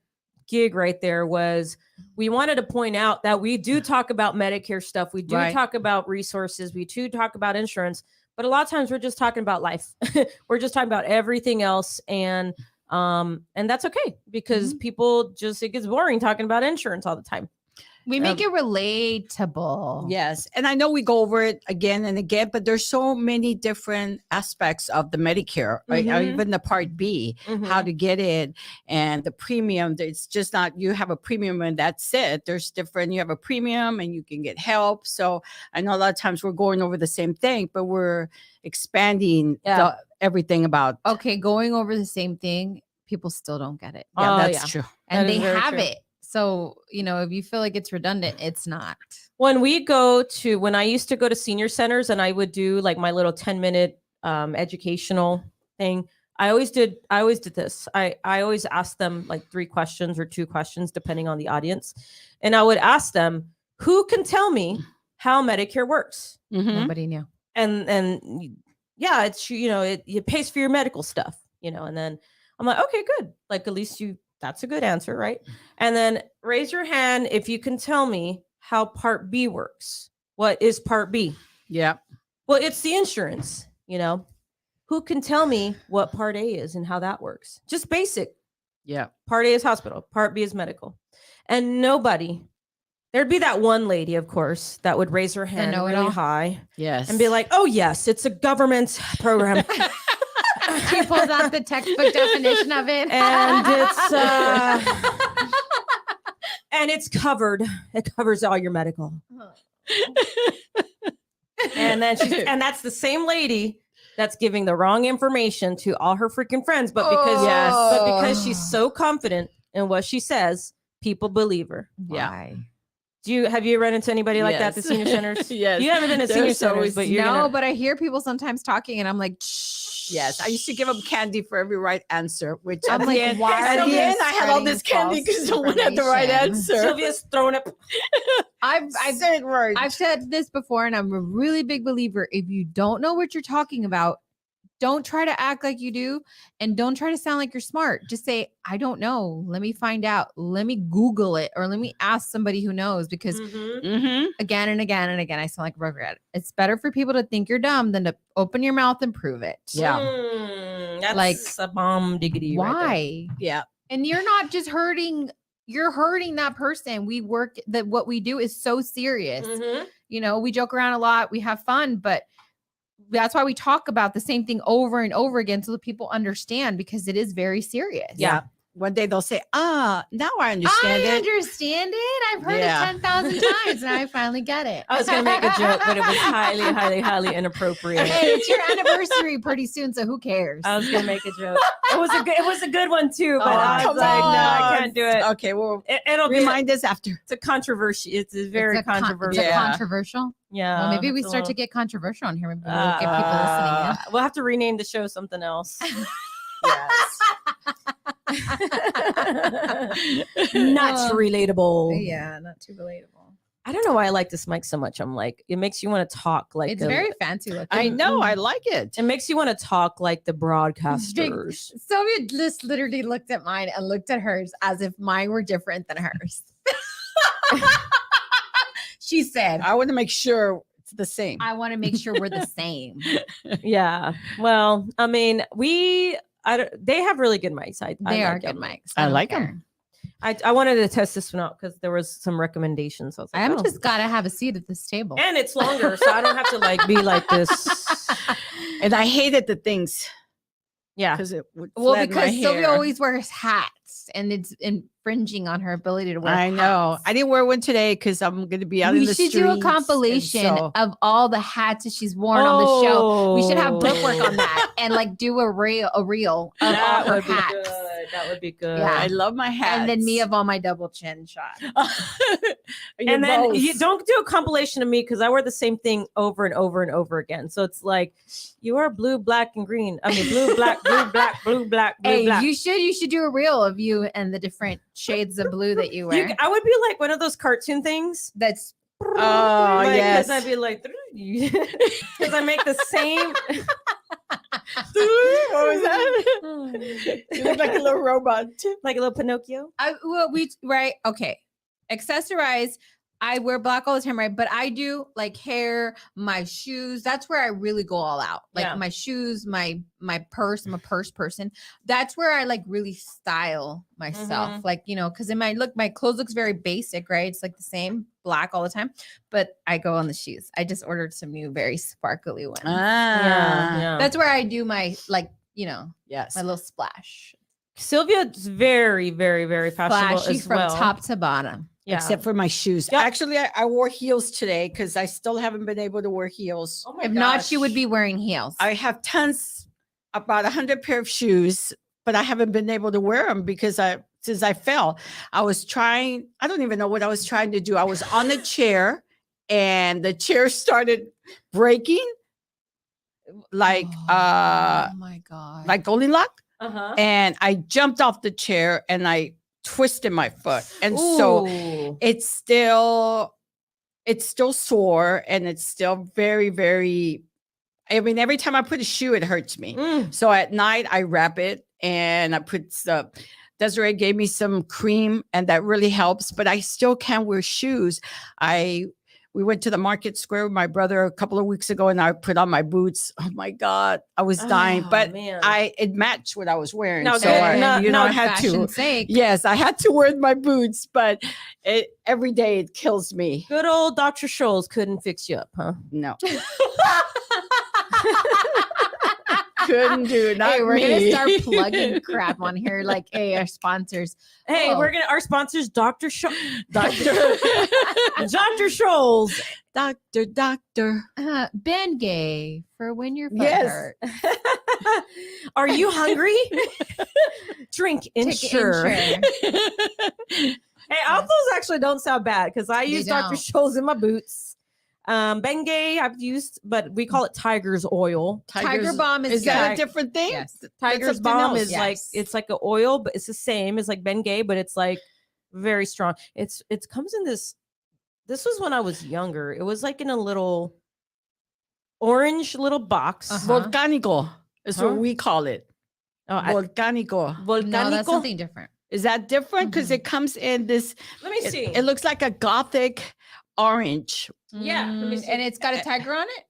gig right there was we wanted to point out that we do talk about Medicare stuff. We do talk about resources. We do talk about insurance, but a lot of times we're just talking about life. We're just talking about everything else. And that's okay because people it gets boring talking about insurance all the time. We make it relatable. Yes. And I know we go over it again and again, but there's so many different aspects of the Medicare, right? Or even the Part B, how to get it and the premium. It's just not you have a premium and that's it. There's different, you have a premium and you can get help. So I know a lot of times we're going over the same thing, but we're expanding everything about. Okay, going over the same thing, people still don't get it. Yeah, that's true. And they have it. So, if you feel like it's redundant, it's not. When I used to go to senior centers and I would do like my little 10-minute educational thing, I always did this. I always asked them like 3 questions or 2 questions, depending on the audience. And I would ask them, who can tell me how Medicare works? Nobody knew. And yeah, it's, it pays for your medical stuff, and then I'm like, okay, good. Like, at least that's a good answer, right? And then raise your hand if you can tell me how Part B works. What is Part B? Yeah. Well, it's the insurance, Who can tell me what Part A is and how that works? Just basic. Yeah. Part A is hospital. Part B is medical. And there'd be that one lady, of course, that would raise her hand really high. Yes. And be like, oh, yes, it's a government program. She pulls out the textbook definition of it. And it's covered. It covers all your medical. And that's the same lady that's giving the wrong information to all her freaking friends. But because she's so confident in what she says, people believe her. Why? Have you run into anybody like that at the senior centers? Yes. You haven't been at senior centers, but but I hear people sometimes talking and I'm like, shh. Yes. I used to give them candy for every right answer, which I'm like, why? At the end, I had all this candy because no one had the right answer. Sylvia's throwing up. I've said this before, and I'm a really big believer. If you don't know what you're talking about, don't try to act like you do, and don't try to sound like you're smart. Just say, I don't know. Let me find out. Let me Google it, or let me ask somebody who knows, because again and again and again, I sound like a broken record. It's better for people to think you're dumb than to open your mouth and prove it. Yeah. That's like a bomb diggity. Why? Right there. Yeah. And you're not just hurting, you're hurting that person. What we do is so serious. We joke around a lot, we have fun, but that's why we talk about the same thing over and over again so that people understand, because it is very serious. Yeah. One day they'll say, now I understand it. I understand it. I've heard it 10,000 times and I finally get it. I was going to make a joke, but it was highly, highly, highly inappropriate. Hey, it's your anniversary pretty soon, so who cares? I was going to make a joke. It was a good one too, but I was like, no, I can't do it. Okay, well, it'll remind us after. It's a controversy. It's very controversial. It's controversial? Yeah. Well, maybe we start to get controversial on here. Maybe we'll get people listening. Yeah? We'll have to rename the show something else. Yes. Not relatable. Yeah, not too relatable. I don't know why I like this mic so much. I'm like, it makes you want to talk like It's very fancy looking. I know. I like it. It makes you want to talk like the broadcasters. Sylvia just literally looked at mine and looked at hers as if mine were different than hers. She said, I want to make sure it's the same. I want to make sure we're the same. Yeah. Well, I mean, they have really good mics. They are like good them. mics. I don't like care. them. I wanted to test this one out because there was some recommendations. I was like, I'm oh. just gotta have a seat at this table. And it's longer, so I don't have to like be like this. And I hated the things Yeah. because it would Well, flat my because Sylvia hair. always wears hats and it's infringing on her ability to wear I know. hats. I didn't wear one today because I'm going to be out We in the should streets. do a and compilation so- of all the hats that she's worn on the show. We should have book work on that and like do a reel of all That her would be hats. good. That would be good. Yeah. I love my hats. And then me of all my double chin shots. And then you don't do a compilation of me because I wear the same thing over and over and over again. So it's like you are blue, black, and green. I mean, blue, black, blue, black, blue, black, blue, Hey, black. you should do a reel of you and the different shades of blue that you wear. I would be like one of those cartoon things. That's Oh, yes. Because I'd be like, because I make the same. What was that? You look like a little robot. Like a little Pinocchio. Okay. Accessorize. I wear black all the time, right? But I do like hair, my shoes. That's where I really go all out. Like Yeah. my shoes, my purse. I'm a purse person. That's where I like really style myself. Like, because in my clothes looks very basic, right? It's like the same black all the time. But I go on the shoes. I just ordered some new, very sparkly ones. Yeah. That's where I do my Yes. my little splash. Sylvia's very, very, very fashionable Flashy as from well. top to bottom. Yeah. Except for my shoes. Yep. Actually, I wore heels today because I still haven't been able to wear heels. Oh my If not, she would gosh. be wearing heels. I have about 100 pair of shoes, but I haven't been able to wear them because since I fell. I was trying, I don't even know what I was trying to do. I was on the chair and the chair started breaking like oh my god. like Goldilocks. Uh-huh. And I jumped off the chair and I twisted my foot. And so Ooh. it's still sore and it's still very, very, I mean, every time I put a shoe, it hurts me. Mm. So at night I wrap it and I put Desiree gave me some cream and that really helps, but I still can't wear shoes. We went to the market square with my brother a couple of weeks ago and I put on my boots. Oh my God, I was dying, Oh, but man. it matched what I was wearing. No, so good. I had to. fashion's sake. Yes, I had to wear my boots, but every day it kills me. Good old Dr. Scholl's couldn't fix you up, huh? No. Couldn't do it. Not Hey, we're me. gonna start plugging crap on here, like our sponsors. Hey, Oh. our sponsors, Dr. Scholl. Doctor. Dr. Scholl's. Doctor. Bengay for when your foot Yes. hurt. Are you hungry? Drink Take Ensure. Ensure. Hey, all those actually don't sound bad because I They use Dr. don't. Scholl's in my boots. Bengay I've used, but we call it Tiger's Oil. Tiger Balm is that good. a different thing? Yes. Tiger's something Balm else. is like Yes. it's like an oil, but it's the same as like Bengay, but it's like very strong. It comes in this. This was when I was younger. It was like in a little orange little box. Uh-huh. Volcanico is Huh? what we call it. Oh, Volcanico. No, that's Volcanico. something different. Is that different? Because Mhm. it comes in this. Let me see. It looks like a gothic orange. Yeah, let me see. And it's got a tiger on it.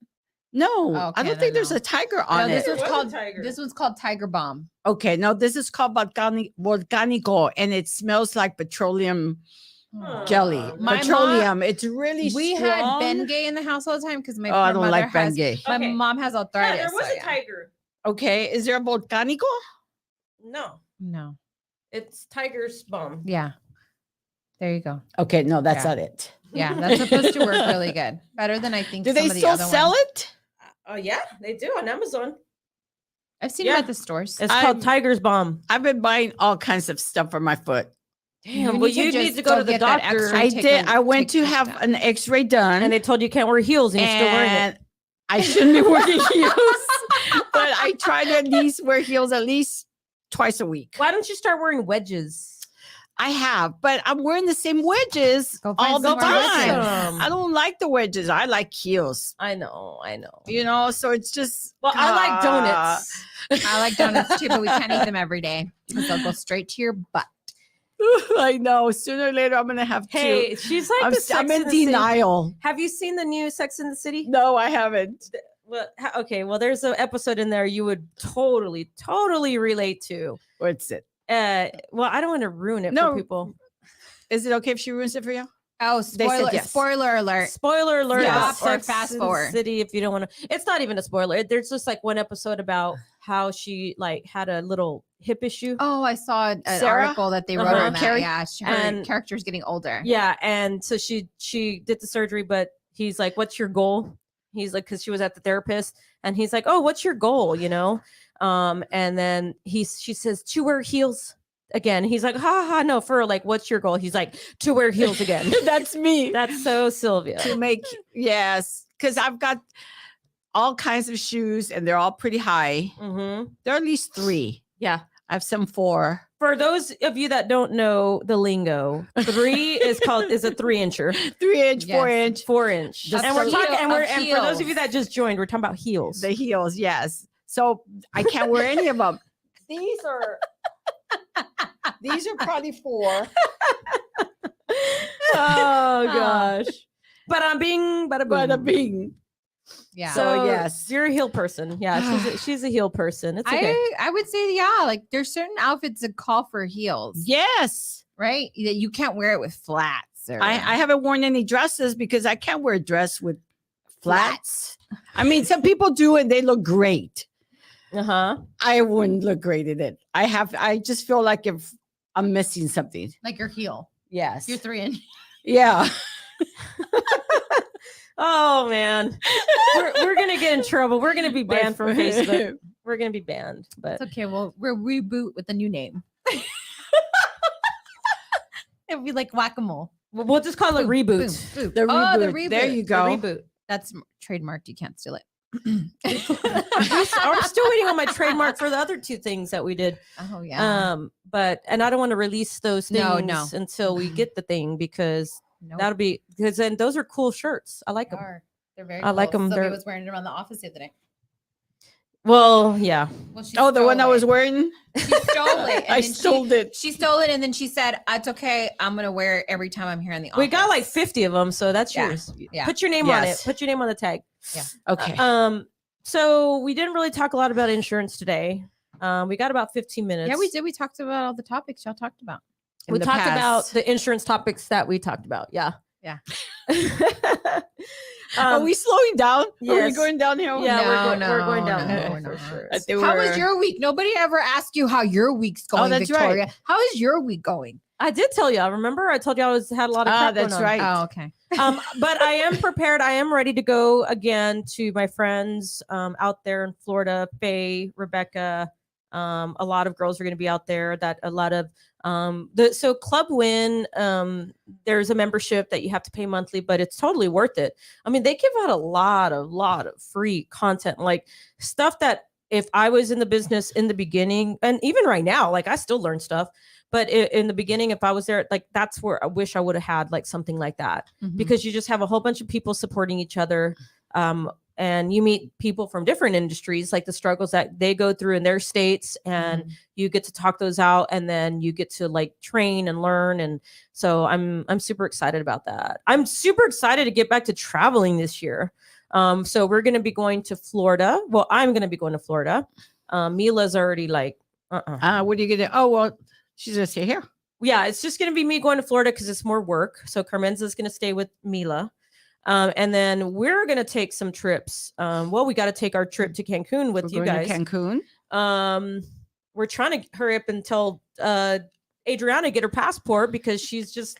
No, Okay, I don't then think there's no. a tiger No, on this it. one's was a called tiger. This one's called Tiger Balm. Okay, no, this is called Volcanico, and it smells like petroleum Huh. jelly. My Petroleum. It's really We strong. had Bengay in the house all the time because my Oh, I poor don't mother like has. Bengay. My Okay. mom has Yeah, arthritis. there was so a yeah. tiger. Okay, is there a Volcanico? No, No. it's Tiger's Balm. Yeah. There you go. Okay, no, that's Yeah. not it. Yeah, that's supposed to work really good. Better than I think. Do some they of the still other sell ones. it? Oh yeah, they do on Amazon. I've seen Yeah. them at the stores. It's called I'm- Tiger's Balm. I've been buying all kinds of stuff for my foot. Damn, well, you need just to go to the get that doctor. extra I take did. a- I went take to the have step. an X-ray done, And they told you can't wear heels, and you're still wearing it. and I shouldn't be wearing heels, but I try to at least wear heels at least twice a week. Why don't you start wearing wedges? I have, but I'm wearing the same wedges Go find all the some more time. wedges. I don't like the wedges. I like heels. I know. You know, so it's just. Well, I like donuts. I like donuts too, but we can't eat them every day because they'll go straight to your butt. I know. Sooner or later, I'm gonna have to. Hey, she's like I'm in denial. Have you seen the new Sex in the City? No, I haven't. Well, okay. Well, there's an episode in there you would totally relate to. What's it? Well, I don't want to ruin it for people. Is it okay if she ruins it for you? Oh, They said spoiler! yes. Spoiler alert! Spoiler alert! Yes. About Or Sex fast in the forward. City. If you don't want to, it's not even a spoiler. There's just like one episode about how she like had a little hip issue. Oh, I saw an Sarah? article that they wrote Uh-huh. on that. Carrie? Yeah, her And- character's getting older. Yeah, and so she did the surgery, but he's like, "What's your goal?" He's like, because she was at the therapist, and he's like, "Oh, what's your goal?" You know, and then she says, "To wear heels again." He's like, "Ha ha, no, for like, what's your goal?" He's like, "To wear heels again." That's me. That's so Sylvia. To make yes, because I've got all kinds of shoes and they're all pretty high. Mm-hmm. There are at least 3. Yeah. I have some 4. For those of you that don't know the lingo, 3 is a 3-incher, 3-inch, Yes. 4-inch, 4-inch, That's and we're the talking, heel of and for those of you heels. that just joined, we're talking about heels. the heels. Yes. So I can't wear any of them. These are probably 4. Oh gosh. But I'm being, Bada bing. Yeah. So, yes. you're a heel person. Yeah, she's a heel person. It's okay. I would say like there's certain outfits that call for heels, Yes. right? That you can't wear it with flats. Or, I haven't worn any dresses because I can't wear a dress with flats. I mean, some people do and they look great. Uh-huh. I wouldn't look great in it. I just feel like if I'm missing something. like your heel. Yes. You're 3-inch. Yeah. Oh man. We're gonna get in trouble. We're gonna be banned from Facebook. We're gonna be banned. But It's okay. Well, we'll reboot with a new name. It'll be like whack-a-mole. we'll just call it Boom, reboot. boom, boom. The Oh, the reboot. reboot. There you The go. reboot. That's trademarked. You can't steal it. I'm still waiting on my trademark for the other 2 things that we did. Oh yeah. But and I don't want to release those things No. until we get the thing because Nope. that'll be because then those are cool shirts. I like They them. are. They're very I like cool. 'em. Sylvia They're- was wearing it around the office the other day. Well, yeah. Well, she Oh, the one I stole was it. wearing? She stole it. and I then stole it. She stole it and then she said, "It's okay. I'm gonna wear it every time I'm here in the office." We got like 50 of them, so that's Yeah. yours. Yeah. Put your name on it. Yes. Put your name on the tag. Okay. So we didn't really talk a lot about insurance today. We got about 15 minutes. Yeah, we did. We talked about all the topics y'all talked about. In We the talked about past. the insurance topics that we talked about. Yeah. Yeah. Are we slowing down? Are we yes. going downhill? Yeah, No, we're going no, downhill no, for no. sure. I think How we're- was your week? Nobody ever asked you how your week's going, that's right. Victoria. How is your week going? I did tell you. I remember I told you had a lot of crap that's going on. right. Oh, okay. But I am prepared. I am ready to go again to my friends out there in Florida. Faye, Rebecca, a lot of girls are going to be out there. So Club Win, there's a membership that you have to pay monthly, but it's totally worth it. I mean, they give out a lot of free content, like stuff that if I was in the business in the beginning, and even right now, like I still learn stuff. But in the beginning, if I was there, like that's where I wish I would have had like something like that, because you just have a whole bunch of people supporting each other. And you meet people from different industries, like the struggles that they go through in their states, and you get to talk those out, and then you get to like train and learn. And so I'm super excited about that. I'm super excited to get back to traveling this year. So we're going to be going to Florida. Well, I'm going to be going to Florida. Mila's already like, What are you gonna? Oh well, she's gonna stay here. yeah, it's just going to be me going to Florida because it's more work. So Carmenza's going to stay with Mila. And then we're going to take some trips. Well, we got to take our trip to Cancun with you guys. To Cancun. We're trying to hurry up and tell Adriana get her passport because she's just,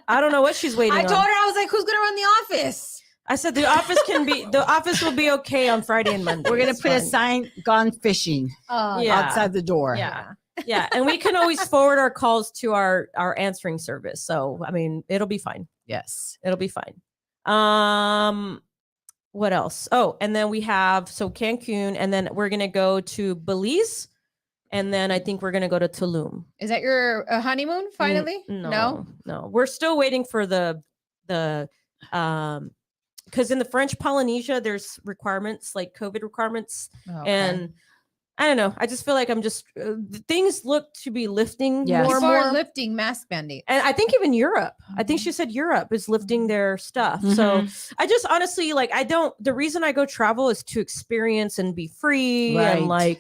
I don't know what she's waiting I on. told her, I was like, who's gonna run the office? I said the office will be okay on Friday and Monday. We're gonna It's put a fine. sign "Gone fishing" Yeah. outside the door. Yeah. Yeah. And we can always forward our calls to our answering service. So, I mean, it'll be fine. Yes. It'll be fine. What else? Oh, and then we have Cancun, and then we're gonna go to Belize And then I think we're going to go to Tulum. Is that your honeymoon finally? No. We're still waiting for the because in the French Polynesia, there's requirements like COVID requirements. Okay. And I don't know. I just feel like I'm just things look to be lifting Yes. more and People are more. lifting mask mandates. And I think even Europe, I think she said Europe is lifting their stuff. So I just honestly, like, the reason I go travel is to experience and be free and like,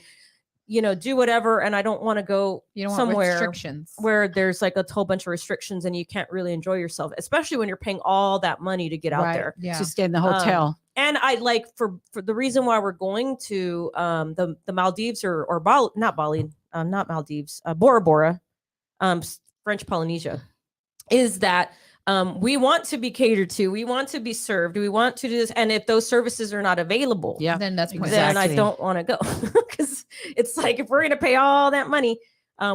do whatever. And I don't want to go somewhere restrictions where there's like a whole bunch of restrictions and you can't really enjoy yourself, especially when you're paying all that money to get out there. To stay in the hotel. And I like for the reason why we're going to the Maldives or not Bali, not Maldives, Bora Bora, French Polynesia, is that we want to be catered to, we want to be served, we want to do this, and if those services are not available, then that's then I don't want to go because it's like if we're gonna pay all that money,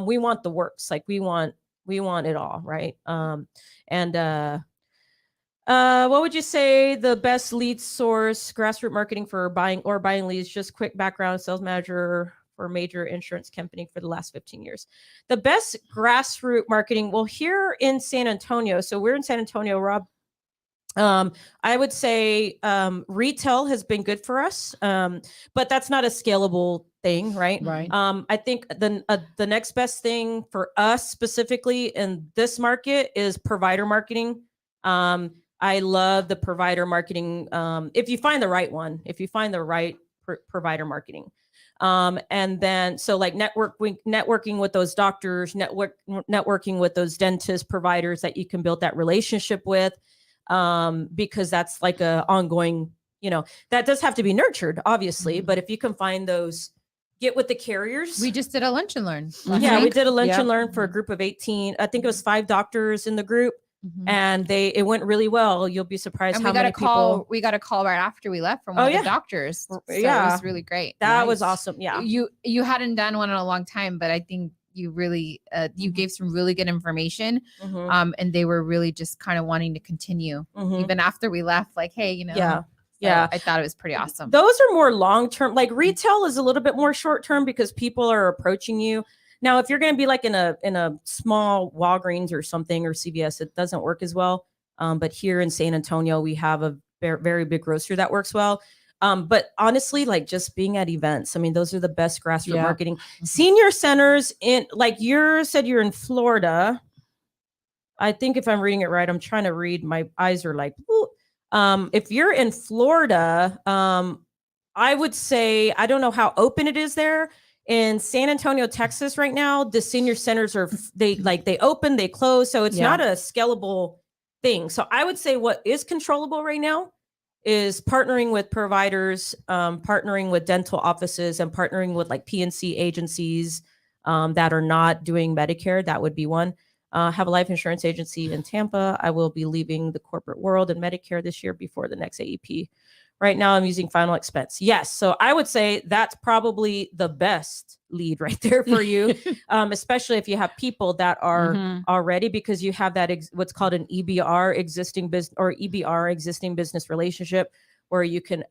we want the works, like we want it all, right? What would you say the best lead source, grassroots marketing for buying leads? Just quick background: sales manager for a major insurance company for the last 15 years. The best grassroots marketing. Well, here in San Antonio, so we're in San Antonio, Rob. I would say retail has been good for us, but that's not a scalable thing, right? Right. I think the next best thing for us specifically in this market is provider marketing. I love the provider marketing. If you find the right one, if you find the right provider marketing. And then, so like networking with those doctors, networking with those dentist providers that you can build that relationship with, because that's like a ongoing, that does have to be nurtured, obviously. But if you can find those, get with the carriers. We just did a lunch and learn. We did a lunch and learn for a group of 18. I think it was 5 doctors in the group. And it went really well. You'll be surprised how many people. We got a call right after we left from one of the doctors. So it was really great. That was awesome. Yeah. You hadn't done one in a long time, but I think you really you gave some really good information. And they were really just kind of wanting to continue even after we left. Like, hey, Yeah. I thought it was pretty awesome. Those are more long term. Like retail is a little bit more short term because people are approaching you. Now, if you're going to be like in a small Walgreens or something or CVS, it doesn't work as well. But here in San Antonio, we have a very, very big grocer that works well. But honestly, like just being at events, I mean, those are the best grassroots marketing. Senior centers like you said, you're in Florida. I think if I'm reading it right, I'm trying to read. My eyes are like, if you're in Florida, I would say, I don't know how open it is there. In San Antonio, Texas right now, the senior centers they open, they close. So it's not a scalable thing. So I would say what is controllable right now is partnering with providers, partnering with dental offices, and partnering with like PNC agencies that are not doing Medicare. That would be one. Have a life insurance agency in Tampa. I will be leaving the corporate world and Medicare this year before the next AEP. Right now, I'm using final expense. Yes. So I would say that's probably the best lead right there for you, especially if you have people that are already, because you have that what's called an EBR, existing business, or EBR, existing business relationship, where you can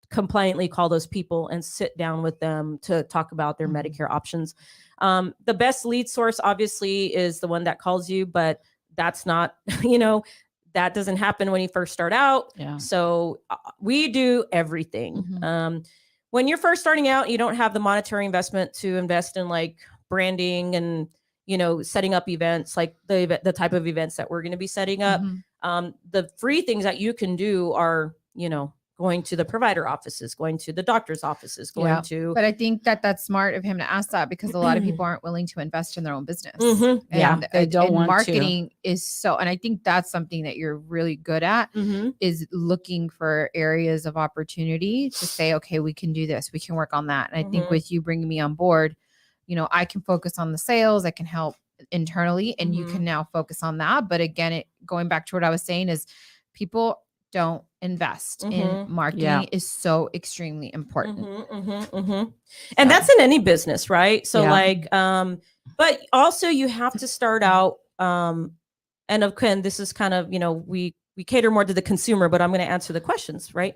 compliantly call those people and sit down with them to talk about their Medicare options. The best lead source, obviously, is the one that calls you, but that's not, that doesn't happen when you first start out. Yeah. So we do everything. When you're first starting out, you don't have the monetary investment to invest in like branding and, setting up events, like the type of events that we're going to be setting up. The free things that you can do are, going to the provider offices, going to the doctor's offices, going to. But I think that's smart of him to ask that, because a lot of people aren't willing to invest in their own business. And they don't want marketing is so, and I think that's something that you're really good at, is looking for areas of opportunity to say, okay, we can do this, we can work on that. And I think with you bringing me on board, I can focus on the sales, I can help internally, and you can now focus on that. But again, going back to what I was saying is, people don't invest in marketing is so extremely important. And that's in any business, right? So but also you have to start out, and this is kind of, we cater more to the consumer, but I'm going to answer the questions, right?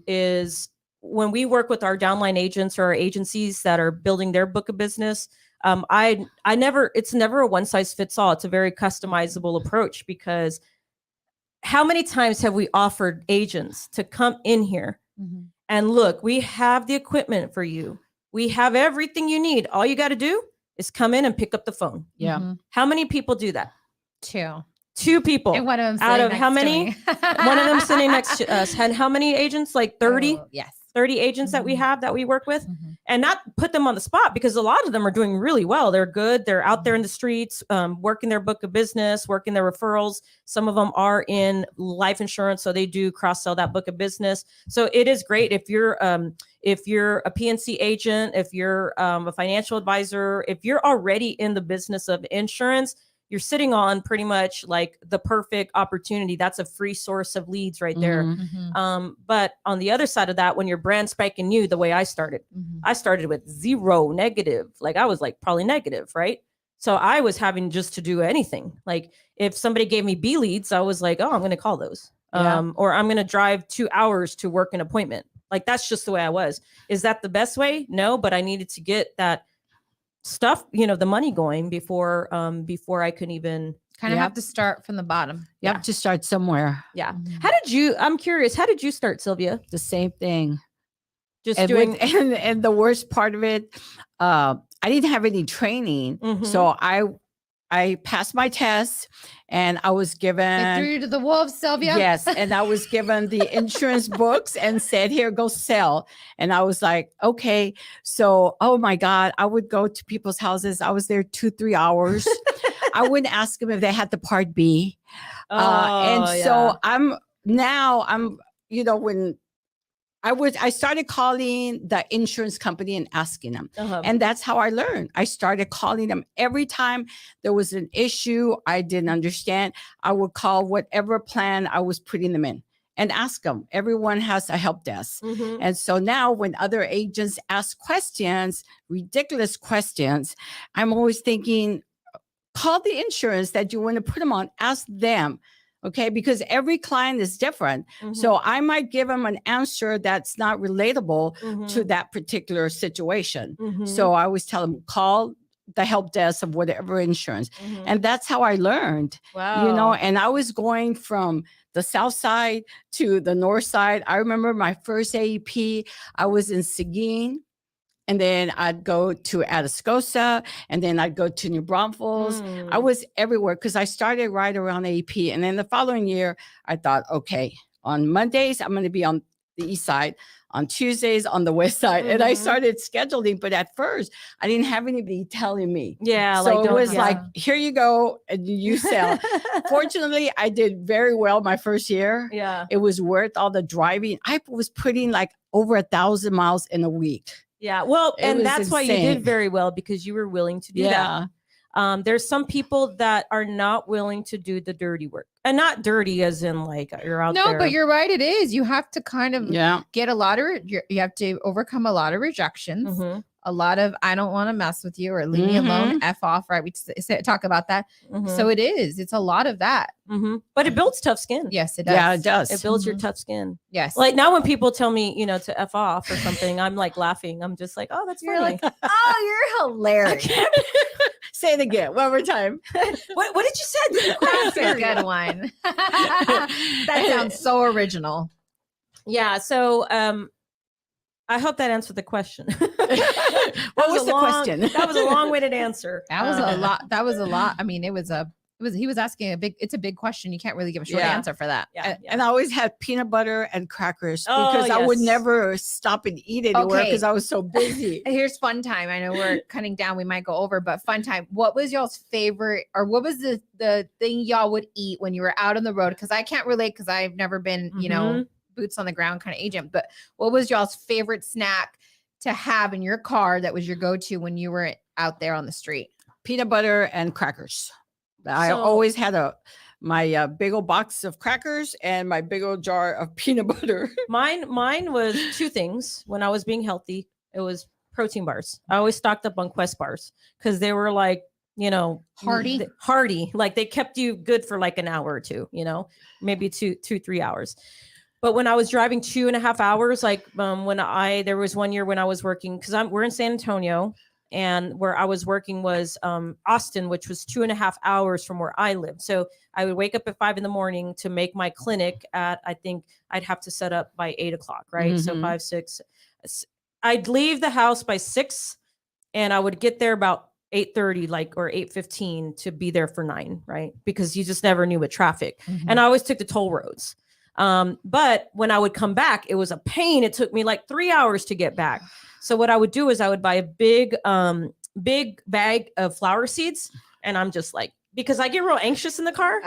Is when we work with our downline agents or our agencies that are building their book of business, it's never a one size fits all. It's a very customizable approach, because how many times have we offered agents to come in here and look, we have the equipment for you. We have everything you need. All you got to do is come in and pick up the phone. Yeah. How many people do that? Two people. And one of them out of how many? One of them sitting next to us. And how many agents? Like 30? Oh, yes. 30 agents that we have that we work with, and not put them on the spot, because a lot of them are doing really well. They're good. They're out there in the streets, working their book of business, working their referrals. Some of them are in life insurance, so they do cross sell that book of business. So it is great if you're a PNC agent, if you're a financial advisor, if you're already in the business of insurance. You're sitting on pretty much like the perfect opportunity. That's a free source of leads right there. But on the other side of that, when you're brand spanking new, the way I started with zero negative. Like I was like probably negative, right? So I was having just to do anything. Like if somebody gave me B leads, I was like, oh, I'm going to call those. Or I'm going to drive 2 hours to work an appointment. Like that's just the way I was. Is that the best way? No, but I needed to get that stuff, the money going before I could even kind of have to start from the bottom. You have to start somewhere. Yeah. I'm curious, how did you start, Sylvia? The same thing. Just and doing and the worst part of it, I didn't have any training. So I passed my test and I was given. They threw you to the wolves, Sylvia. Yes. And I was given the insurance books and said, here, go sell. And I was like, okay. So, oh my God, I would go to people's houses. I was there 2-3 hours. I wouldn't ask them if they had the Part B. So I'm, when I started calling the insurance company and asking them. And that's how I learned. I started calling them every time there was an issue I didn't understand. I would call whatever plan I was putting them in and ask them. Everyone has a help desk. And so now when other agents ask questions, ridiculous questions, I'm always thinking, call the insurance that you want to put them on, ask them. Okay, because every client is different. So I might give them an answer that's not relatable to that particular situation. So I always tell them, call the help desk of whatever insurance. And that's how I learned. Wow. And I was going from the south side to the north side. I remember my first AEP, I was in Seguin. And then I'd go to Atascosa, and then I'd go to New Braunfels. I was everywhere because I started right around AEP. And then the following year, I thought, okay, on Mondays, I'm going to be on the east side, on Tuesdays, on the west side. And I started scheduling. But at first, I didn't have anybody telling me. Yeah. So it was like, here you go, and you sell. Fortunately, I did very well my first year. Yeah. It was worth all the driving. I was putting like over 1,000 miles in a week. Yeah. Well, and that's insane. why you did very well, because you were willing to do that. There's some people that are not willing to do the dirty work, and not dirty as in like you're out there. No, but you're right. It is. You have to kind of get a lot of, you have to overcome a lot of rejections. A lot of, I don't want to mess with you, or leave me alone, F off, right? We talk about that. So it's a lot of that. But it builds tough skin. Yes, it does. Yeah, it does. It builds your tough skin. Yes. Like now when people tell me, to F off or something, I'm like laughing. I'm just like, oh, that's You're funny. like, oh, you're hilarious. Say it again, one more time. What did you say? That's a good one. That sounds so original. Yeah. So I hope that answered the question. What was the question? That was a long-winded answer. That was a lot. That was a lot. I mean, he was asking it's a big question. You can't really give a short answer for that. And I always had peanut butter and crackers because I would never stop and eat anywhere because I was so busy. Here's fun time. I know we're cutting down. We might go over, but fun time. What was y'all's favorite, or what was the thing y'all would eat when you were out on the road? Because I can't relate, because I've never been, boots on the ground kind of agent. But what was y'all's favorite snack to have in your car that was your go-to when you were out there on the street? Peanut butter and crackers. I always had my big old box of crackers and my big old jar of peanut butter. Mine was two things. When I was being healthy, it was protein bars. I always stocked up on Quest bars because they were like, hearty. Like they kept you good for like an hour or two, maybe 2-3 hours. But when I was driving 2.5 hours, like there was one year when I was working, because we're in San Antonio, and where I was working was Austin, which was 2.5 hours from where I lived. So I would wake up at 5 a.m. to make my clinic at, I think I'd have to set up by 8 o'clock, right? So 5, 6. I'd leave the house by 6, and I would get there about 8:30, or 8:15 to be there for 9, right? Because you just never knew with traffic. And I always took the toll roads. But when I would come back, it was a pain. It took me like 3 hours to get back. So what I would do is I would buy a big bag of flower seeds. And I'm just like, because I get real anxious in the car.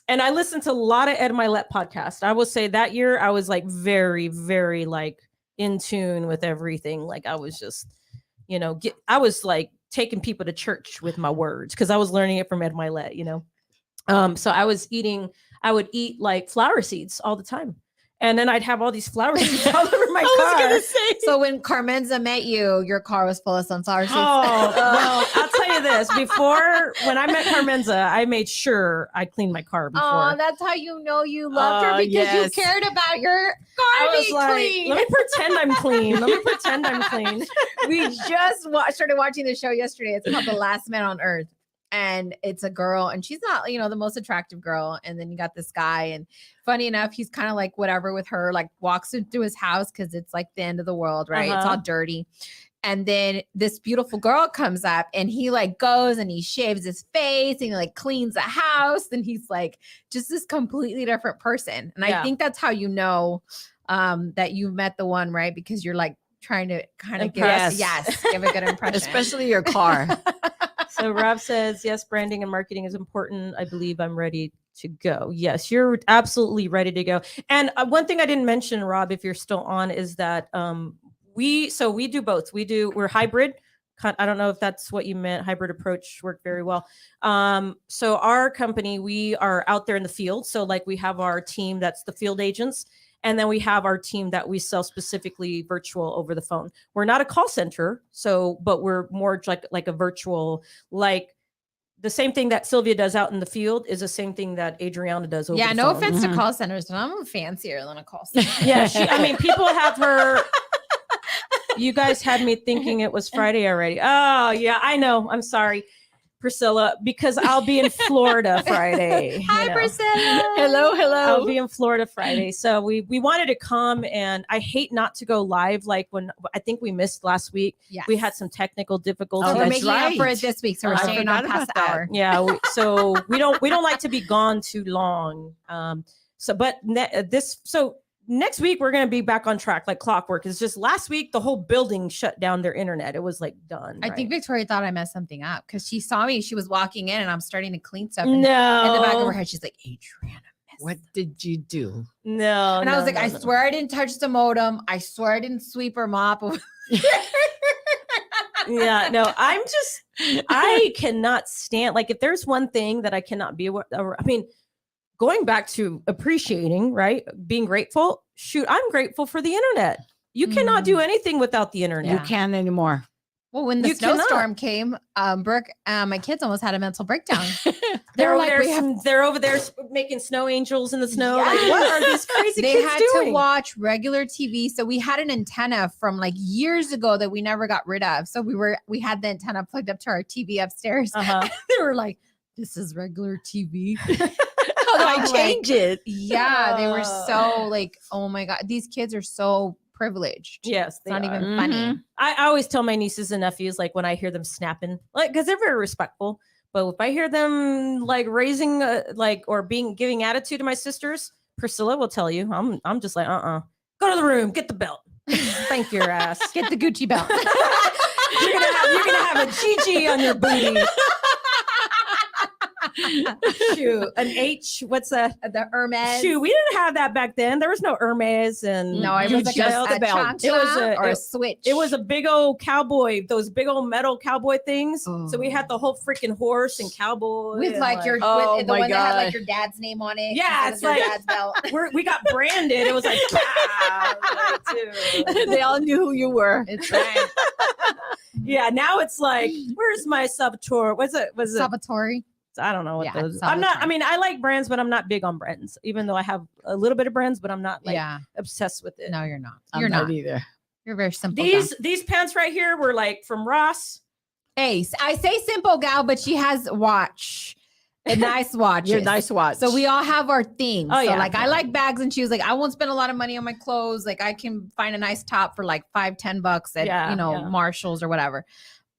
And I listened to a lot of Ed Milet podcast. I will say that year I was like very, very like in tune with everything. Like I was just, I was like taking people to church with my words because I was learning it from Ed Milet, So I would eat like flower seeds all the time. And then I'd have all these flower seeds all over my car. So when Carmenza met you, your car was full of sunflower seeds. Oh, well, I'll tell you this. When I met Carmenza, I made sure I cleaned my car before. Oh, that's how you know you loved her, because you cared about your car being clean. Let me pretend I'm clean. We just started watching the show yesterday. It's called The Last Man on Earth. And it's a girl, and she's not, the most attractive girl. And then you got this guy, and funny enough, he's kind of like whatever with her, like walks into his house because it's like the end of the world, right? It's all dirty. And then this beautiful girl comes up, and he like goes and he shaves his face and he like cleans the house. And he's like just this completely different person. And I think that's how that you met the one, right? Because you're like trying to kind of give a good impression. Especially your car. So Rob says, yes, branding and marketing is important. I believe I'm ready to go. Yes, you're absolutely ready to go. And one thing I didn't mention, Rob, if you're still on, is that we do both. We're hybrid. I don't know if that's what you meant. Hybrid approach worked very well. So our company, we are out there in the field. So like we have our team, that's the field agents. And then we have our team that we sell specifically virtual over the phone. We're not a call center, but we're more like a virtual, like the same thing that Sylvia does out in the field is the same thing that Adriana does over the phone. No offense to call centers, but I'm fancier than a call center. Yeah, people have her. You guys had me thinking it was Friday already. Oh, yeah, I know. I'm sorry, Priscilla, because I'll be in Florida Friday. Hi, Priscilla. Hello. I'll be in Florida Friday. So we wanted to come, and I hate not to go live. Like when I think we missed last week, we had some technical difficulties. We're making up for it this week, so we're staying on past the hour. Yeah, so we don't like to be gone too long. Next week, we're going to be back on track like clockwork. It's just last week, the whole building shut down their internet. It was like done. I think Victoria thought I messed something up because she saw me. She was walking in and I'm starting to clean stuff. In the back of her head, she's like, Adriana, what did you do? No. And I was like, I swear I didn't touch the modem. I swear I didn't sweep or mop. I cannot stand, like, if there's one thing that I cannot be, going back to appreciating, right? Being grateful. Shoot, I'm grateful for the internet. You cannot do anything without the internet. You can't anymore. Well, when the snowstorm came, Brooke, my kids almost had a mental breakdown. They're over there making snow angels in the snow. Yes. Like, what are these crazy kids doing? They had to watch regular TV. So we had an antenna from like years ago that we never got rid of. So we had the antenna plugged up to our TV upstairs. They were like, "This is regular TV." How do I change it? Yeah, they were so like, oh my God, these kids are so privileged. Yes, it's not even funny. I always tell my nieces and nephews, like when I hear them snapping, like, because they're very respectful. But if I hear them like raising, or giving attitude to my sisters, Priscilla will tell you, I'm just like, go to the room, get the belt, thank your ass, get the Gucci belt. You're gonna have a GG on your booty. Shoot, an H. What's that? The Hermes. Shoot, we didn't have that back then. There was no Hermes, and no, it was like a belt. It was a switch. It was a big old cowboy. Those big old metal cowboy things. So we had the whole freaking horse and cowboy with like your the one that had like your dad's name on it. Yeah, it's like your dad's belt. We got branded. It was like, they all knew who you were. It's right. Yeah, now it's like, where's my Salvatore? Was it Salvatore? I don't know what Yeah, those. it's all I'm the not. time. I mean, I like brands, but I'm not big on brands. Even though I have a little bit of brands, but I'm not like obsessed with it. No, you're not. I'm You're not either. You're very simple. These pants right here were like from Ross. Ace. I say simple gal, but she has a nice watch. Your nice watch. So we all have our things. Oh, so yeah. like I like bags and shoes. Like I won't spend a lot of money on my clothes. Like I can find a nice top for like $5-10 at Marshalls or whatever.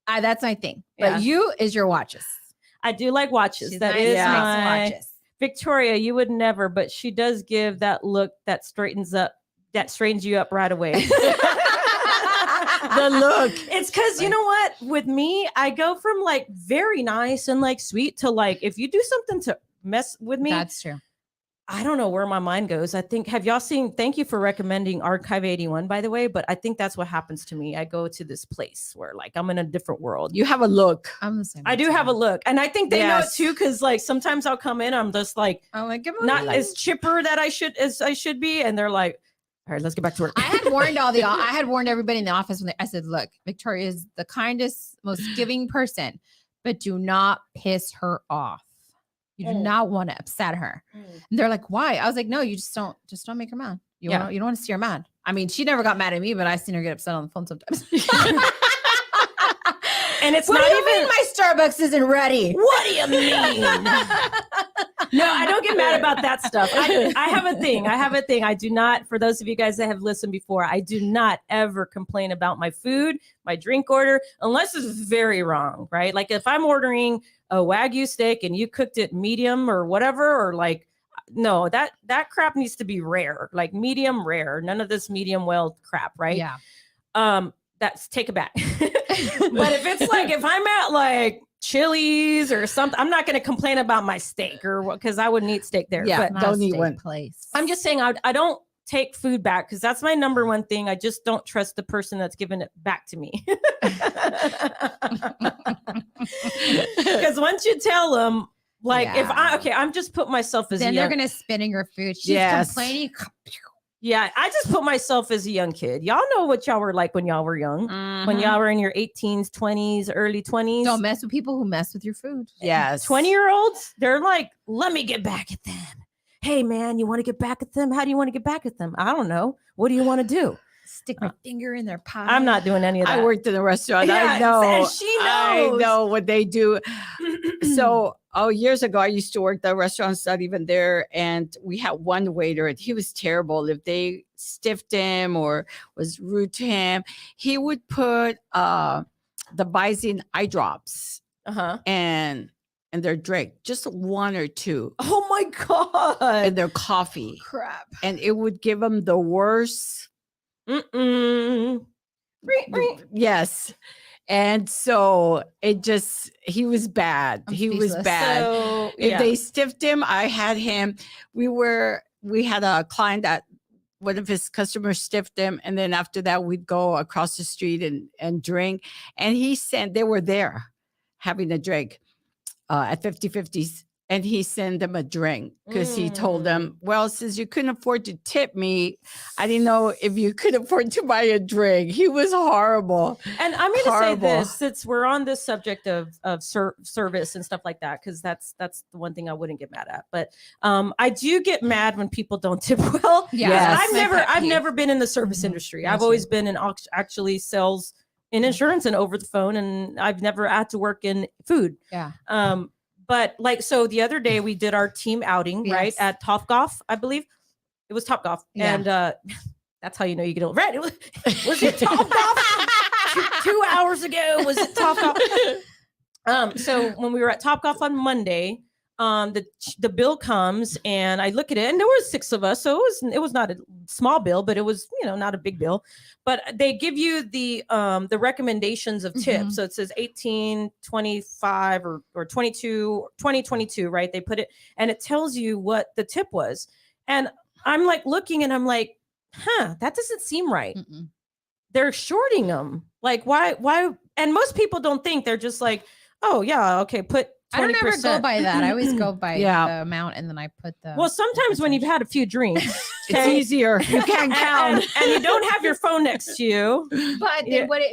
That's my thing. But you is your watches. I do like watches. She's That nice, is nice my watches. Victoria. You would never, but she does give that look that straightens you up right away. The look. It's because you know what? With me, I go from like very nice and like sweet to like if you do something to mess with me, That's true. I don't know where my mind goes. I think have y'all seen? Thank you for recommending Archive 81, by the way. But I think that's what happens to me. I go to this place where like I'm in a different world. You have a look. I'm the same. I do have a look, and I think they know it too. Because like sometimes I'll come in, I'm just like not as chipper that I should be, and they're like, all right, let's get back to work. I had warned everybody in the office when I said, look, Victoria is the kindest, most giving person, but do not piss her off. You do not want to upset her. And they're like, why? I was like, no, you just don't make her mad. You don't want to see her mad. I mean, she never got mad at me, but I've seen her get upset on the phone sometimes. And it's what not do you even mean my Starbucks isn't ready. What do you mean? No, I don't get mad about that stuff. I have a thing. I do not, for those of you guys that have listened before, I do not ever complain about my food, my drink order, unless it's very wrong, right? Like if I'm ordering a Wagyu steak and you cooked it medium or whatever, or like, no, that crap needs to be rare, like medium rare. None of this medium well crap, right? Yeah. That's take it back. But if it's like, if I'm at like Chili's or something, I'm not going to complain about my steak or what, because I wouldn't eat steak there. Yeah, but don't eat one place. I'm just saying I don't take food back because that's my number one thing. I just don't trust the person that's giving it back to me. Because once you tell them, like, I'm just put myself as then they're gonna spin in your food. She's complaining. Yeah, I just put myself as a young kid. Y'all know what y'all were like when y'all were young, when y'all were in your 18s, 20s, early 20s. Don't mess with people who mess with your food. Yes. 20-year-olds, they're like, let me get back at them. Hey, man, you want to get back at them? How do you want to get back at them? I don't know. What do you want to do? Stick my finger in their pie. I'm not doing any of that. I worked in a restaurant. Yeah, I know. she knows. I know what they do. So, years ago, I used to work the restaurants, not even there. And we had one waiter, and he was terrible. If they stiffed him or was rude to him, he would put the Visine eye drops and their drink, just one or two. Oh my God. And their coffee. Crap. And it would give them the worst. Yes. And so he was bad. He was bad. So, if they stiffed him, I had him. We had a client that one of his customers stiffed him. And then after that, we'd go across the street and drink. And they were there having a drink at 50/50s. And he sent them a drink because he told them, well, since you couldn't afford to tip me, I didn't know if you could afford to buy a drink. He was horrible. And I'm going to say this, since we're on this subject of service and stuff like that, because that's the one thing I wouldn't get mad at. But I do get mad when people don't tip well. Yeah, I've never been in the service industry. I've always been in actually sales in insurance and over the phone, and I've never had to work in food. Yeah. But like, so the other day we did our team outing, right? At Topgolf, I believe it was Topgolf. Yeah. And that's how you know you get old. Right. Was it Topgolf? 2 hours ago, was it Topgolf? So when we were at Topgolf on Monday, the bill comes and I look at it, and there was 6 of us. So it was not a small bill, but it was, not a big bill. But they give you the recommendations of tips. So it says 18, 25 or 22, 20, 22, right? They put it, and it tells you what the tip was. And I'm like looking and I'm like, that doesn't seem right. They're shorting them. Like, why? And most people don't think, they're just like, oh yeah, okay, put 20%. I don't ever go by that. I always go by the amount, and then I put the. Well, sometimes when you've had a few drinks, it's easier. You can't count, and you don't have your phone next to you. But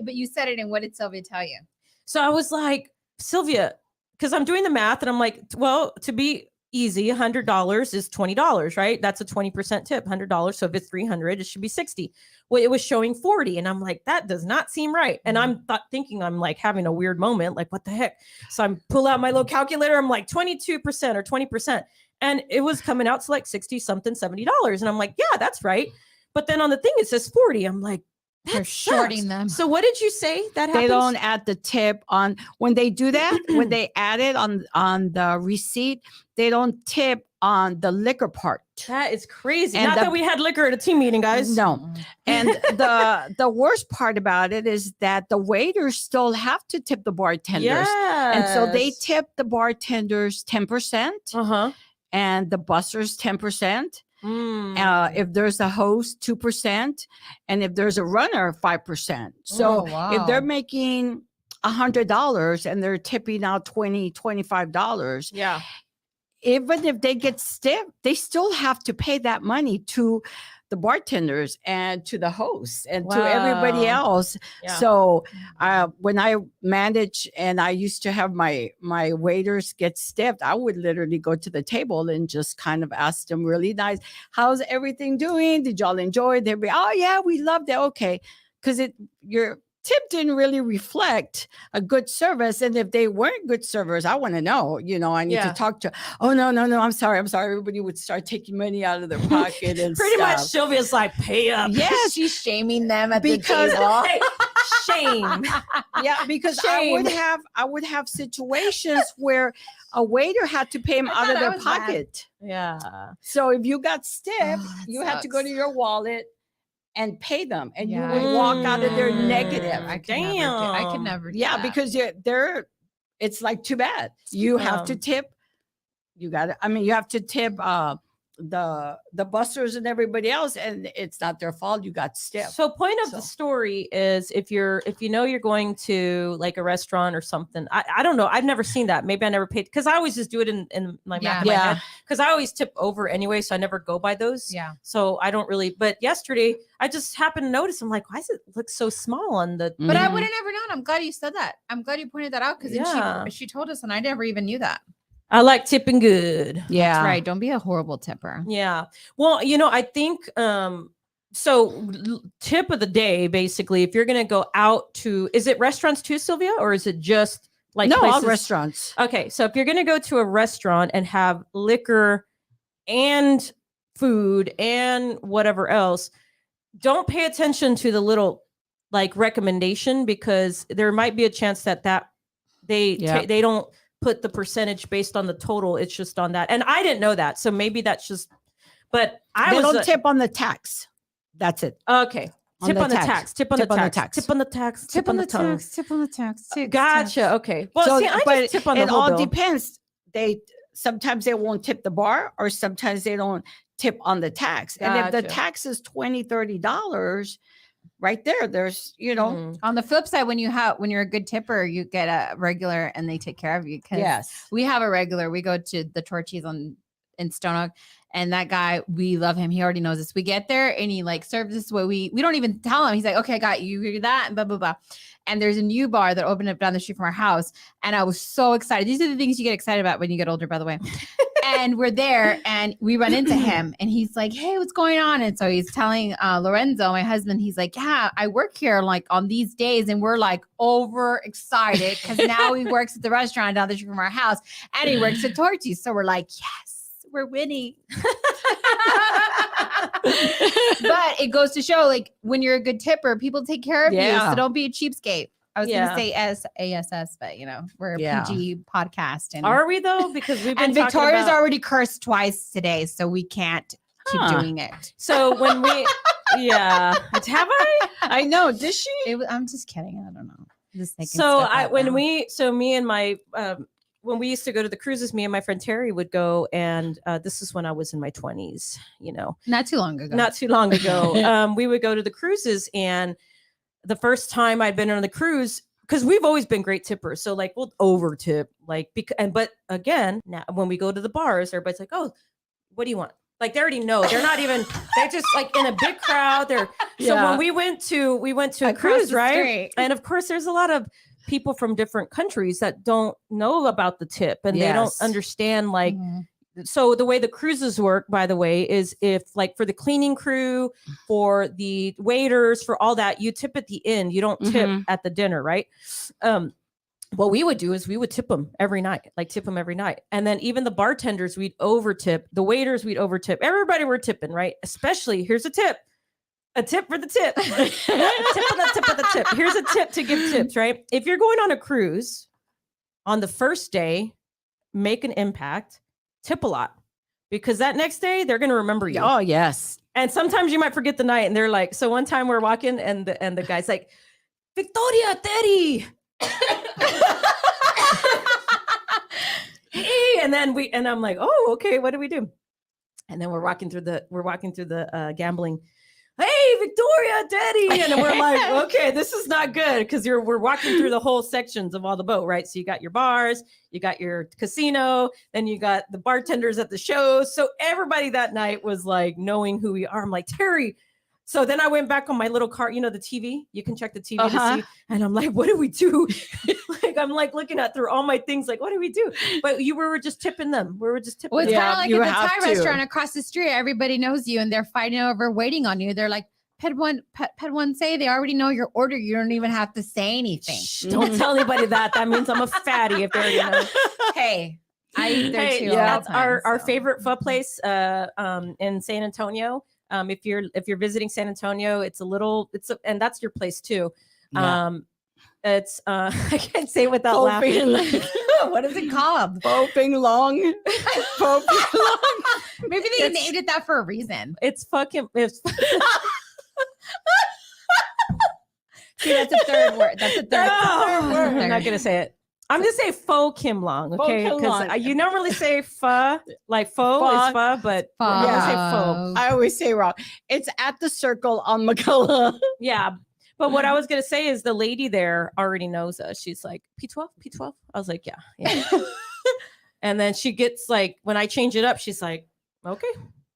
but you said it, and what did Sylvia tell you? So I was like, Sylvia, because I'm doing the math and I'm like, well, to be easy, $100 is $20, right? That's a 20% tip, $100. So if it's 300, it should be 60. Well, it was showing 40. And I'm like, that does not seem right. And I'm thinking I'm like having a weird moment, like, what the heck? So I'm pull out my little calculator. I'm like 22% or 20%. And it was coming out to like 60 something, $70. And I'm like, yeah, that's right. But then on the thing, it says 40. I'm like, they're shorting them. So what did you say that happens? They don't add the tip on when they do that. When they add it on the receipt, they don't tip on the liquor part. That is crazy. And Not that we had liquor at a team meeting, guys. No. And the worst part about it is that the waiters still have to tip the bartenders. Yes. And so they tip the bartenders 10%, and the bussers 10%. If there's a host, 2%, and if there's a runner, 5%. So if they're making $100 and they're tipping out $20, $25, yeah, even if they get stiff, they still have to pay that money to the bartenders and to the hosts and to everybody else. Yeah. So when I manage and I used to have my waiters get stiffed, I would literally go to the table and just kind of ask them really nice, how's everything doing? Did y'all enjoy it? They'd be, oh yeah, we loved it. Okay. Because your tip didn't really reflect a good service. And if they weren't good servers, I want to know, I need to talk to, oh, no, I'm sorry. Everybody would start taking money out of their pocket and pretty much Sylvia's like, pay up. Yes. She's shaming them at the table. Shame. Yeah, because Shame. I would have situations where a waiter had to pay them out of their pocket. Bad. Yeah. So if you got stiff, you had to go to your wallet and pay them, and you would walk out of there negative. I could never do that. Because it's like too bad. You have to tip. You have to tip the bussers and everybody else, and it's not their fault. You got stiff. So point of the story is if you're going to like a restaurant or something, I don't know, I've never seen that. Maybe I never paid, because I always just do it in my back of my head, because I always tip over anyway, so I never go by those. So I don't really. But yesterday I just happened to notice, I'm like, why does it look so small on the but I would have never known. I'm glad you said that. I'm glad you pointed that out, because she told us and I never even knew that. I like tipping good. Yeah. That's right. Don't be a horrible tipper. Yeah. Well, I think so tip of the day, basically, if you're going to go out to, is it restaurants too, Sylvia, or is it just like no, places? all restaurants? Okay. So if you're going to go to a restaurant and have liquor and food and whatever else, don't pay attention to the little like recommendation, because there might be a chance that they don't put the percentage based on the total. It's just on that. And I didn't know that. So maybe that's just, but they don't tip on the tax. That's it. Okay. Tip on the tax. Tip on the tax. Tip on the tax. Tip on the tax. Tip on the tax. Gotcha. Okay. Well, see, I just tip on the whole bill. It all depends. Sometimes they won't tip the bar, or sometimes they don't tip on the tax. Gotcha. And if the tax is $20, $30, right there's on the flip side, when you're a good tipper, you get a regular and they take care of you. We have a regular. We go to the Torchies in Stone Oak, and that guy, we love him. He already knows this. We get there and he like serves us what we don't even tell him. He's like, okay, I got you. You that and blah blah blah. And there's a new bar that opened up down the street from our house, and I was so excited. These are the things you get excited about when you get older, by the way. And we're there and we run into him, and he's like, hey, what's going on? And so he's telling Lorenzo, my husband, he's like, yeah, I work here like on these days. And we're like over excited because now he works at the restaurant down the street from our house, and he works at Torchy's. So we're like, yes, we're winning. But it goes to show, like, when you're a good tipper, people take care of you. So don't be a cheapskate. I was going to say ASS, but we're a PG podcast. And are we though? Because we've been and Victoria's already cursed twice today, so we can't keep doing it. So when we, have I? I know. Did she? I'm just kidding. I don't know. Just thinking. So me and my when we used to go to the cruises, me and my friend Terry would go, and this is when I was in my 20s. Not too long ago. We would go to the cruises, and the first time I'd been on the cruise, because we've always been great tippers. So like we'll over tip, like, but again, now when we go to the bars, everybody's like, oh, what do you want? Like they already know. They're not even, they're just like in a big crowd. So when we went to a cruise, right? Great. And of course there's a lot of people from different countries that don't know about the tip and they don't understand like. So the way the cruises work, by the way, is if like for the cleaning crew, for the waiters, for all that, you tip at the end. You don't tip at the dinner, right? What we would do is we would tip them every night, like tip them every night. And then even the bartenders, we'd over tip. The waiters, we'd over tip. Everybody we're tipping, right? Especially, here's a tip for the tip. A tip on the tip of the tip. Here's a tip to give tips, right? If you're going on a cruise on the first day, make an impact. Tip a lot because that next day they're going to remember you. Oh, yes. And sometimes you might forget the night and they're like, so one time we're walking and the guy's like, Victoria, Teddy. Hey, and I'm like, oh, okay, what do we do? And then we're walking through the gambling. Hey, Victoria, Teddy. And we're like, okay, this is not good because we're walking through the whole sections of all the boat, right? So you got your bars, you got your casino, then you got the bartenders at the shows. So everybody that night was like knowing who we are. I'm like, Terry. So then I went back on my little car, the TV, you can check the TV to see. And I'm like, what do we do? Like, I'm like looking at through all my things, like, what do we do? But we were just tipping them. We were just tipping Well, it's them. kind of like at the Thai restaurant across the street. Everybody knows you and they're fighting over waiting on you. They're like, Ped one say they already know your order. You don't even have to say anything. Shh, don't tell anybody that. That means I'm a fatty if they already know. Hey, I eat there too. That's our favorite pho place in San Antonio. If you're visiting San Antonio, and that's your place too. Yeah. It's I can't say it without laughing. What is it called? Pho Ping Long. Pho Ping Long. Maybe they named it that for a reason. It's See, that's a third word. That's a third word. I'm not gonna say it. I'm gonna say pho Kim Long, okay? Because you normally say pho, like pho is pho, but we're gonna say pho. I always say wrong. It's at the Circle on McCullough. Yeah. But what I was going to say is the lady there already knows us. She's like, P12, P12. I was like, yeah. And then she gets like, when I change it up, she's like, okay.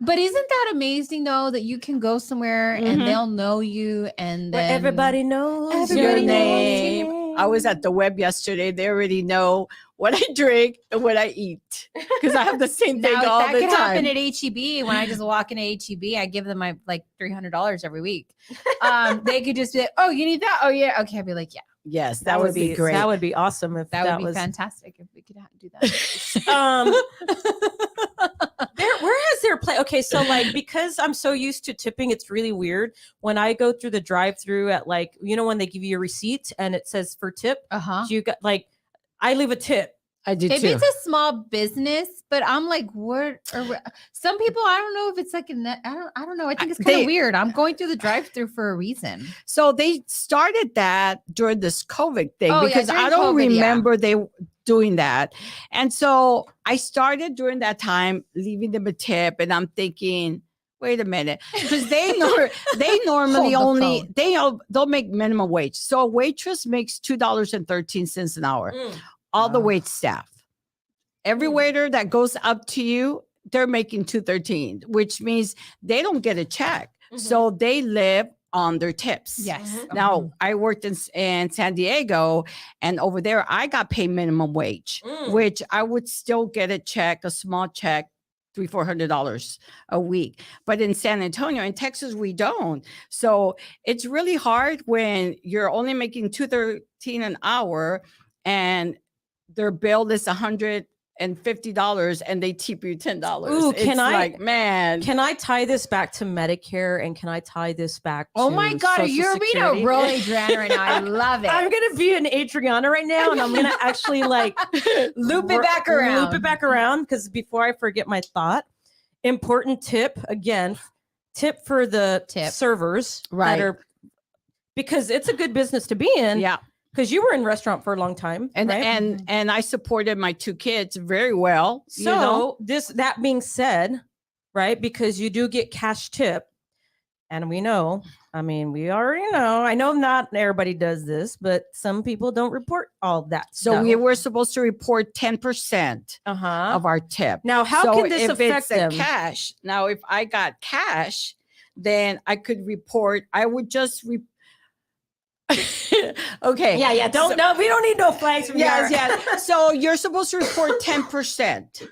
But isn't that amazing though, that you can go somewhere and they'll know you and then everybody knows your name. I was at the web yesterday. They already know what I drink and what I eat because I have the same thing all the time. That could happen at HEB. When I just walk into HEB, I give them my like $300 every week. They could just be like, oh, you need that? Oh yeah. Okay. I'd be like, yeah. Yes, that would be great. That would be awesome if that would be fantastic if we could do that. Where has their play? Okay, so like because I'm so used to tipping, it's really weird when I go through the drive-through at like when they give you a receipt and it says for tip. You got like I leave a tip. I do Maybe too. it's a small business, but I'm like, what? Some people, I don't know if it's like I don't know. I think it's kind of weird. I'm going through the drive-through for a reason. So they started that during this COVID thing because I don't COVID, remember they doing that. And so I started during that time leaving them a tip, and I'm thinking, wait a minute, because they normally they'll make minimum wage. So a waitress makes $2.13 an hour. All the wait staff, every waiter that goes up to you, they're making $2.13, which means they don't get a check. So they live on their tips. Yes. Now I worked in San Diego, and over there I got paid minimum wage, which I would still get a small check, $300-400 a week. But in San Antonio, in Texas, we don't. So it's really hard when you're only making $2.13 an hour, and their bill is $150 and they tip you $10. Ooh, can I tie this back to Medicare and can I tie this back to oh my God, Social you're being a real Adriana right now. I love it. I'm gonna be an Adriana right now, and I'm gonna actually like loop it back around because before I forget my thought, important tip again, tip for the servers, right? Because it's a good business to be in. Yeah. Because you were in restaurant for a long time, and right? and I supported my 2 kids very well. So that being said, right? Because you do get cash tip, and we know. I mean, we already know. I know not everybody does this, but some people don't report all that. So we were supposed to report 10% of our tip. Now, how can this affect them? Cash. Now, if I got cash, then I could report. I would just Okay. Yeah. Don't no, we don't need no flags from Yes, here. yes. So you're supposed to report 10%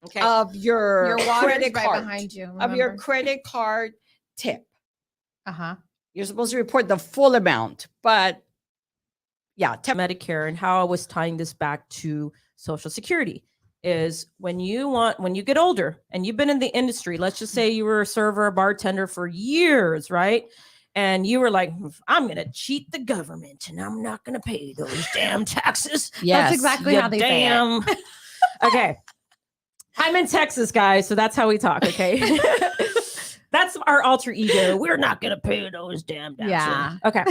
Okay. of your Your water's credit right card, behind you. of your remember? credit card tip. Uh-huh. You're supposed to report the full amount, but yeah, Medicare, and how I was tying this back to Social Security is when you get older and you've been in the industry, let's just say you were a server, a bartender for years, right? And you were like, I'm going to cheat the government and I'm not going to pay those damn taxes. yes. That's exactly how they say it. Okay. I'm in Texas, guys. So that's how we talk. Okay. That's our alter ego. We're not going to pay those damn taxes. Yeah. Okay.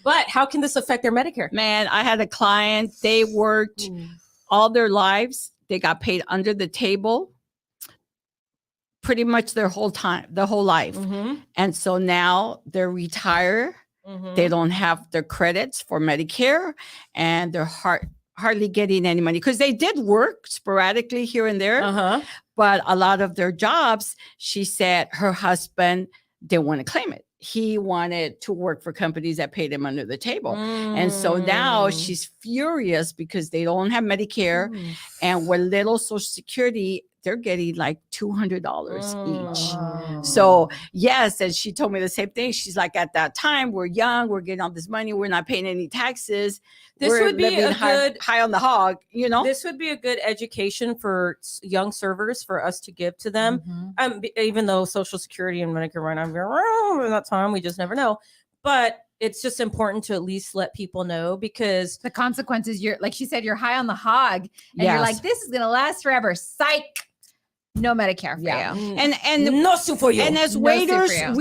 But how can this affect their Medicare? Man, I had a client, they worked all their lives. They got paid under the table pretty much their whole life. Mm-hmm. And so now they're retired. Mm-hmm. They don't have their credits for Medicare, and they're hardly getting any money because they did work sporadically here and there. Uh-huh. But a lot of their jobs, she said her husband didn't want to claim it. He wanted to work for companies that paid him under the table. And so now she's furious because they don't have Medicare, and with little Social Security, they're getting like $200 each. So yes, and she told me the same thing. She's like, at that time, we're young, we're getting all this money, we're not paying any taxes. This We're would be living a good high on the hog, you know. This would be a good education for young servers for us to give to them. Mhm. Even though Social Security and Medicare right now at that time, we just never know. But it's just important to at least let people know, because The consequences, you're like she said, you're high on the hog, and you're like, this is gonna last forever. Psych. No Medicare for Yeah. you. And no soup for you. And as No waiters, soup for you.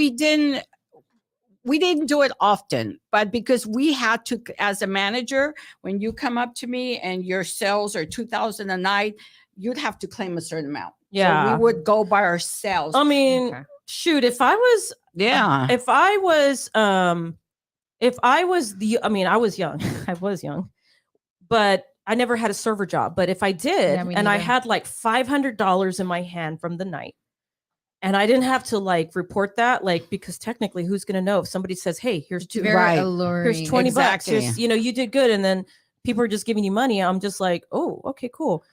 we didn't do it often, but because we had to, as a manager, when you come up to me and your sales are $2,000 a night, you'd have to claim a certain amount. Yeah. So we would go by ourselves. I mean, Okay. shoot, if I was Yeah. I was young. I was young, but I never had a server job. But if I did, Yeah, me and I neither. had like $500 in my hand from the night, and I didn't have to like report that, like, because technically, who's going to know if somebody says, "Hey, here's two, Very Right. alluring. here's 20 bucks, Exactly. here's, you did good," and then people are just giving you money. I'm just like, oh, okay, cool.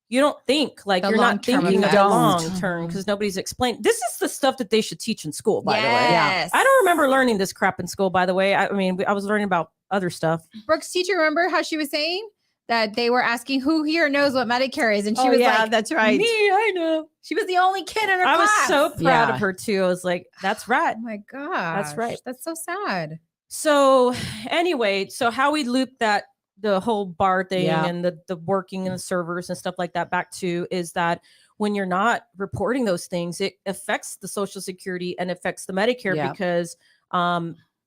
You don't think like The you're not long-term thinking of effects. the Don't. long term, Mhm. because nobody's explained. This is the stuff that they should teach in school, by the way. Yes. I don't remember learning this crap in school, by the way. I mean, I was learning about other stuff. Brooke's teacher, remember how she was saying that they were asking who here knows what Medicare is, and she was like, that's right. Me, I know. she was the only kid in her I was class. so proud Yeah. of her too. I was like, that's right. Oh my god, right. That's so sad. So anyway, so how we loop that, the whole bar thing Yeah. and the working and the servers and stuff like that back to, is that when you're not reporting those things, it affects the Social Security and affects the Medicare, Yeah. because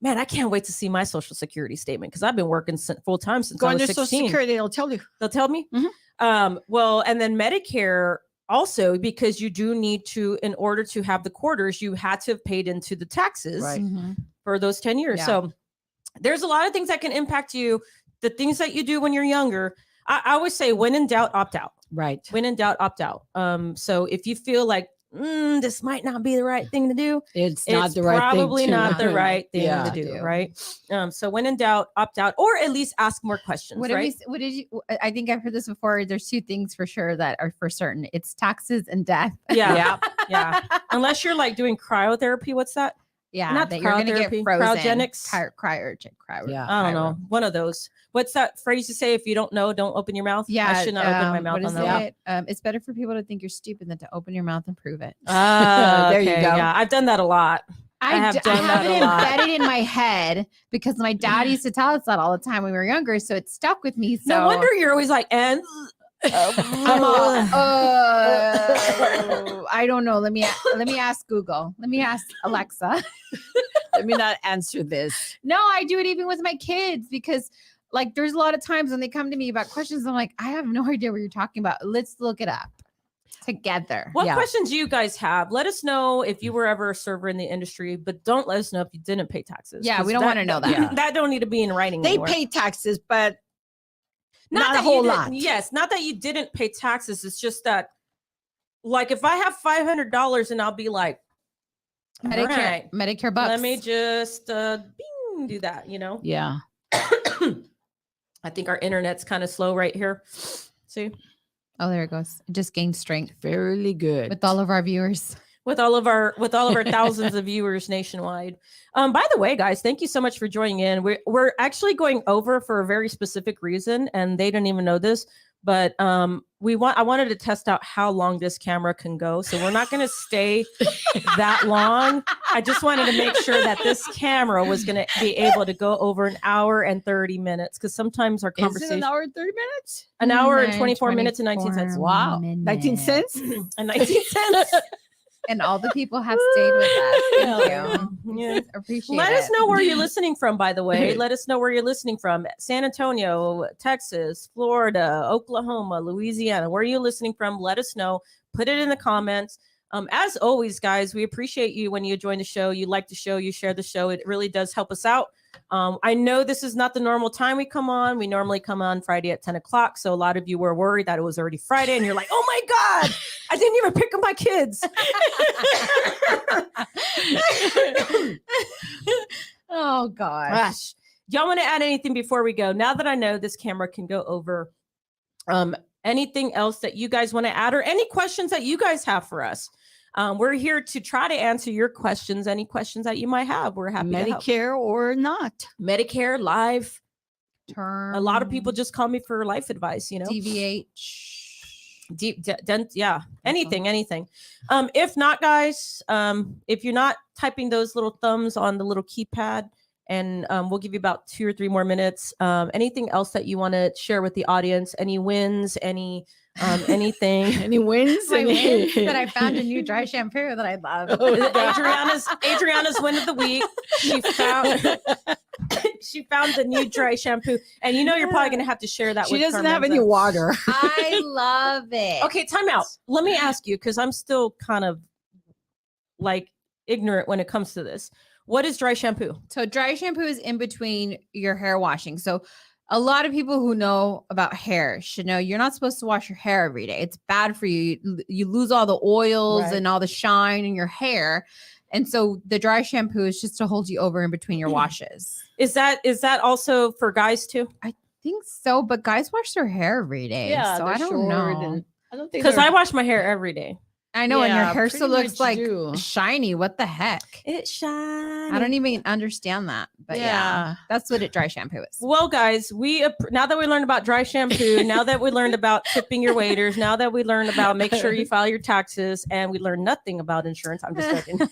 man, I can't wait to see my Social Security statement, because I've been working full time since Go I was under Social 16. Security, it'll tell you. They'll tell me. Mhm. Well, and then Medicare also, because you do need to, in order to have the quarters, you had to have paid into the taxes Right. Mhm. for those 10 years. Yeah. So there's a lot of things that can impact you. The things that you do when you're younger, I always say, when in doubt, opt out. Right. When in doubt, opt out. So if you feel like this might not be the right thing to do, It's not the right thing. probably to- not the right thing Yeah. to do, right? So when in doubt, opt out, or at least ask more questions. What did right? what did you? I think I've heard this before. There's two things for sure that are for certain. It's taxes and death. Yeah, Yeah. yeah. Unless you're like doing cryotherapy. What's that? Yeah, Not that you're gonna get cryotherapy, frozen. cryogenics. Yeah. I don't know. One of those. What's that phrase you say? If you don't know, don't open your mouth. Yeah, I should not open my mouth what on is that. it? It's better for people to think you're stupid than to open your mouth and prove it. There you Okay, go. Yeah, I've done that a lot. I have done have that it a lot. embedded in my head because my dad used to tell us that all the time when we were younger, so it stuck with me. So No wonder you're always like, and I'm all, I don't know. Let me ask Google. Let me ask Alexa. Let me not answer this. No, I do it even with my kids because like there's a lot of times when they come to me about questions, I'm like, I have no idea what you're talking about. Let's look it up together. What Yeah. questions do you guys have? Let us know if you were ever a server in the industry, but don't let us know if you didn't pay taxes. Yeah, 'cause we don't wanna know that. Yeah. That don't need to be in writing. They anywhere. pay taxes, but not a that whole you lot. didn't- Yes, not that you didn't pay taxes. It's just that, like, if I have $500 and I'll be like, Medicare, right, Medicare bucks. let me just bing can do that, you know? Yeah. I think our internet's kind of slow right here. See? Oh, there it goes. It just gained strength Fairly good. with all of our viewers. With all of our thousands of viewers nationwide. By the way, guys, thank you so much for joining in. We're actually going over for a very specific reason, and they didn't even know this. But I wanted to test out how long this camera can go. So we're not going to stay that long. I just wanted to make sure that this camera was going to be able to go over an hour and 30 minutes. Because sometimes our conversation. Is it an hour and 30 minutes? An hour and 24 minutes and 19 cents. Wow. 19 cents? And 19 cents. And all the people have stayed with us. Thank you. Yeah. Appreciate Let it. us know where you're listening from, by the way. Let us know where you're listening from. San Antonio, Texas, Florida, Oklahoma, Louisiana. Where are you listening from? Let us know. Put it in the comments. As always, guys, we appreciate you when you join the show. You like the show. You share the show. It really does help us out. I know this is not the normal time we come on. We normally come on Friday at 10 o'clock. So a lot of you were worried that it was already Friday and you're like, oh my God, I didn't even pick up my kids. Oh gosh. Gosh. Y'all want to add anything before we go? Now that I know this camera can go over, anything else that you guys want to add or any questions that you guys have for us? We're here to try to answer your questions. Any questions that you might have, we're happy to help. Medicare or not. Medicare, life. Term. A lot of people just call me for life advice, you know. DVH. Yeah, anything. If not, guys, if you're not typing those little thumbs on the little keypad, and we'll give you about 2 or 3 more minutes. Anything else that you want to share with the audience? Any wins? Anything? Any wins? My wins that I found a new dry shampoo that I love. Adriana's win of the week. She found the new dry shampoo, and you know you're probably going to have to share that. She doesn't have any water. I love it. Okay, time out. Let me ask you, because I'm still kind of like ignorant when it comes to this. What is dry shampoo? So dry shampoo is in between your hair washing. So a lot of people who know about hair should know you're not supposed to wash your hair every day. It's bad for you. You lose all the oils and all the shine in your hair. And so the dry shampoo is just to hold you over in between your washes. Is that also for guys too? I think so, but guys wash their hair every day. Yeah, so I don't know. Because I wash my hair every day. I know, and your hair pretty still looks much like shiny. What the heck? It's shiny. I don't even understand that. But yeah, that's what dry shampoo is. Well, guys, now that we learned about dry shampoo, now that we learned about tipping your waiters, now that we learned about make sure you file your taxes, and we learned nothing about insurance. I'm just joking.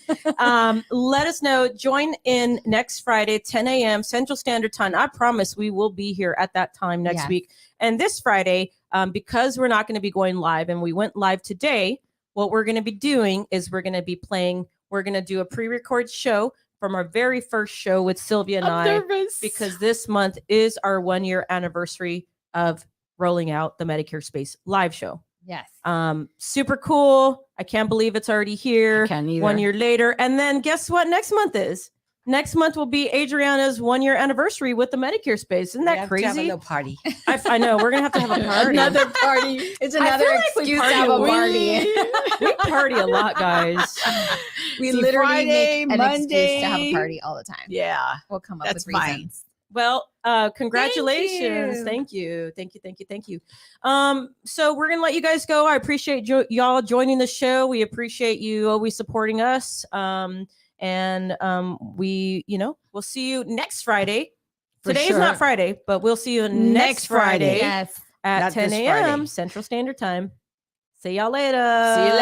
Let us know. Join in next Friday, 10 a.m. Central Standard Time. I promise we will be here at that time next week. And this Friday, because we're not going to be going live, and we went live today, what we're going to be doing is we're going to do a pre-record show from our very first show with Sylvia and I, because this month is our 1-year anniversary of rolling out the Medicare Space live show. Yes. Super cool. I can't believe it's already here. 1 year later. And then guess what next month is? Next month will be Adriana's 1-year anniversary with the Medicare Space. Isn't that crazy? Have a little party. I know. We're going to have a party. Another party. It's another excuse to have a party. We party a lot, guys. We literally Friday, make an Monday. excuse to have a party all the time. Yeah. We'll come up That's with reasons. Well, congratulations. Thank you. So we're going to let you guys go. I appreciate y'all joining the show. We appreciate you always supporting us. We'll see you next Friday. Today is not Friday, but we'll see you next Friday Yes. at Not 10 this a.m. Friday. Central Standard Time. See y'all later. See you later.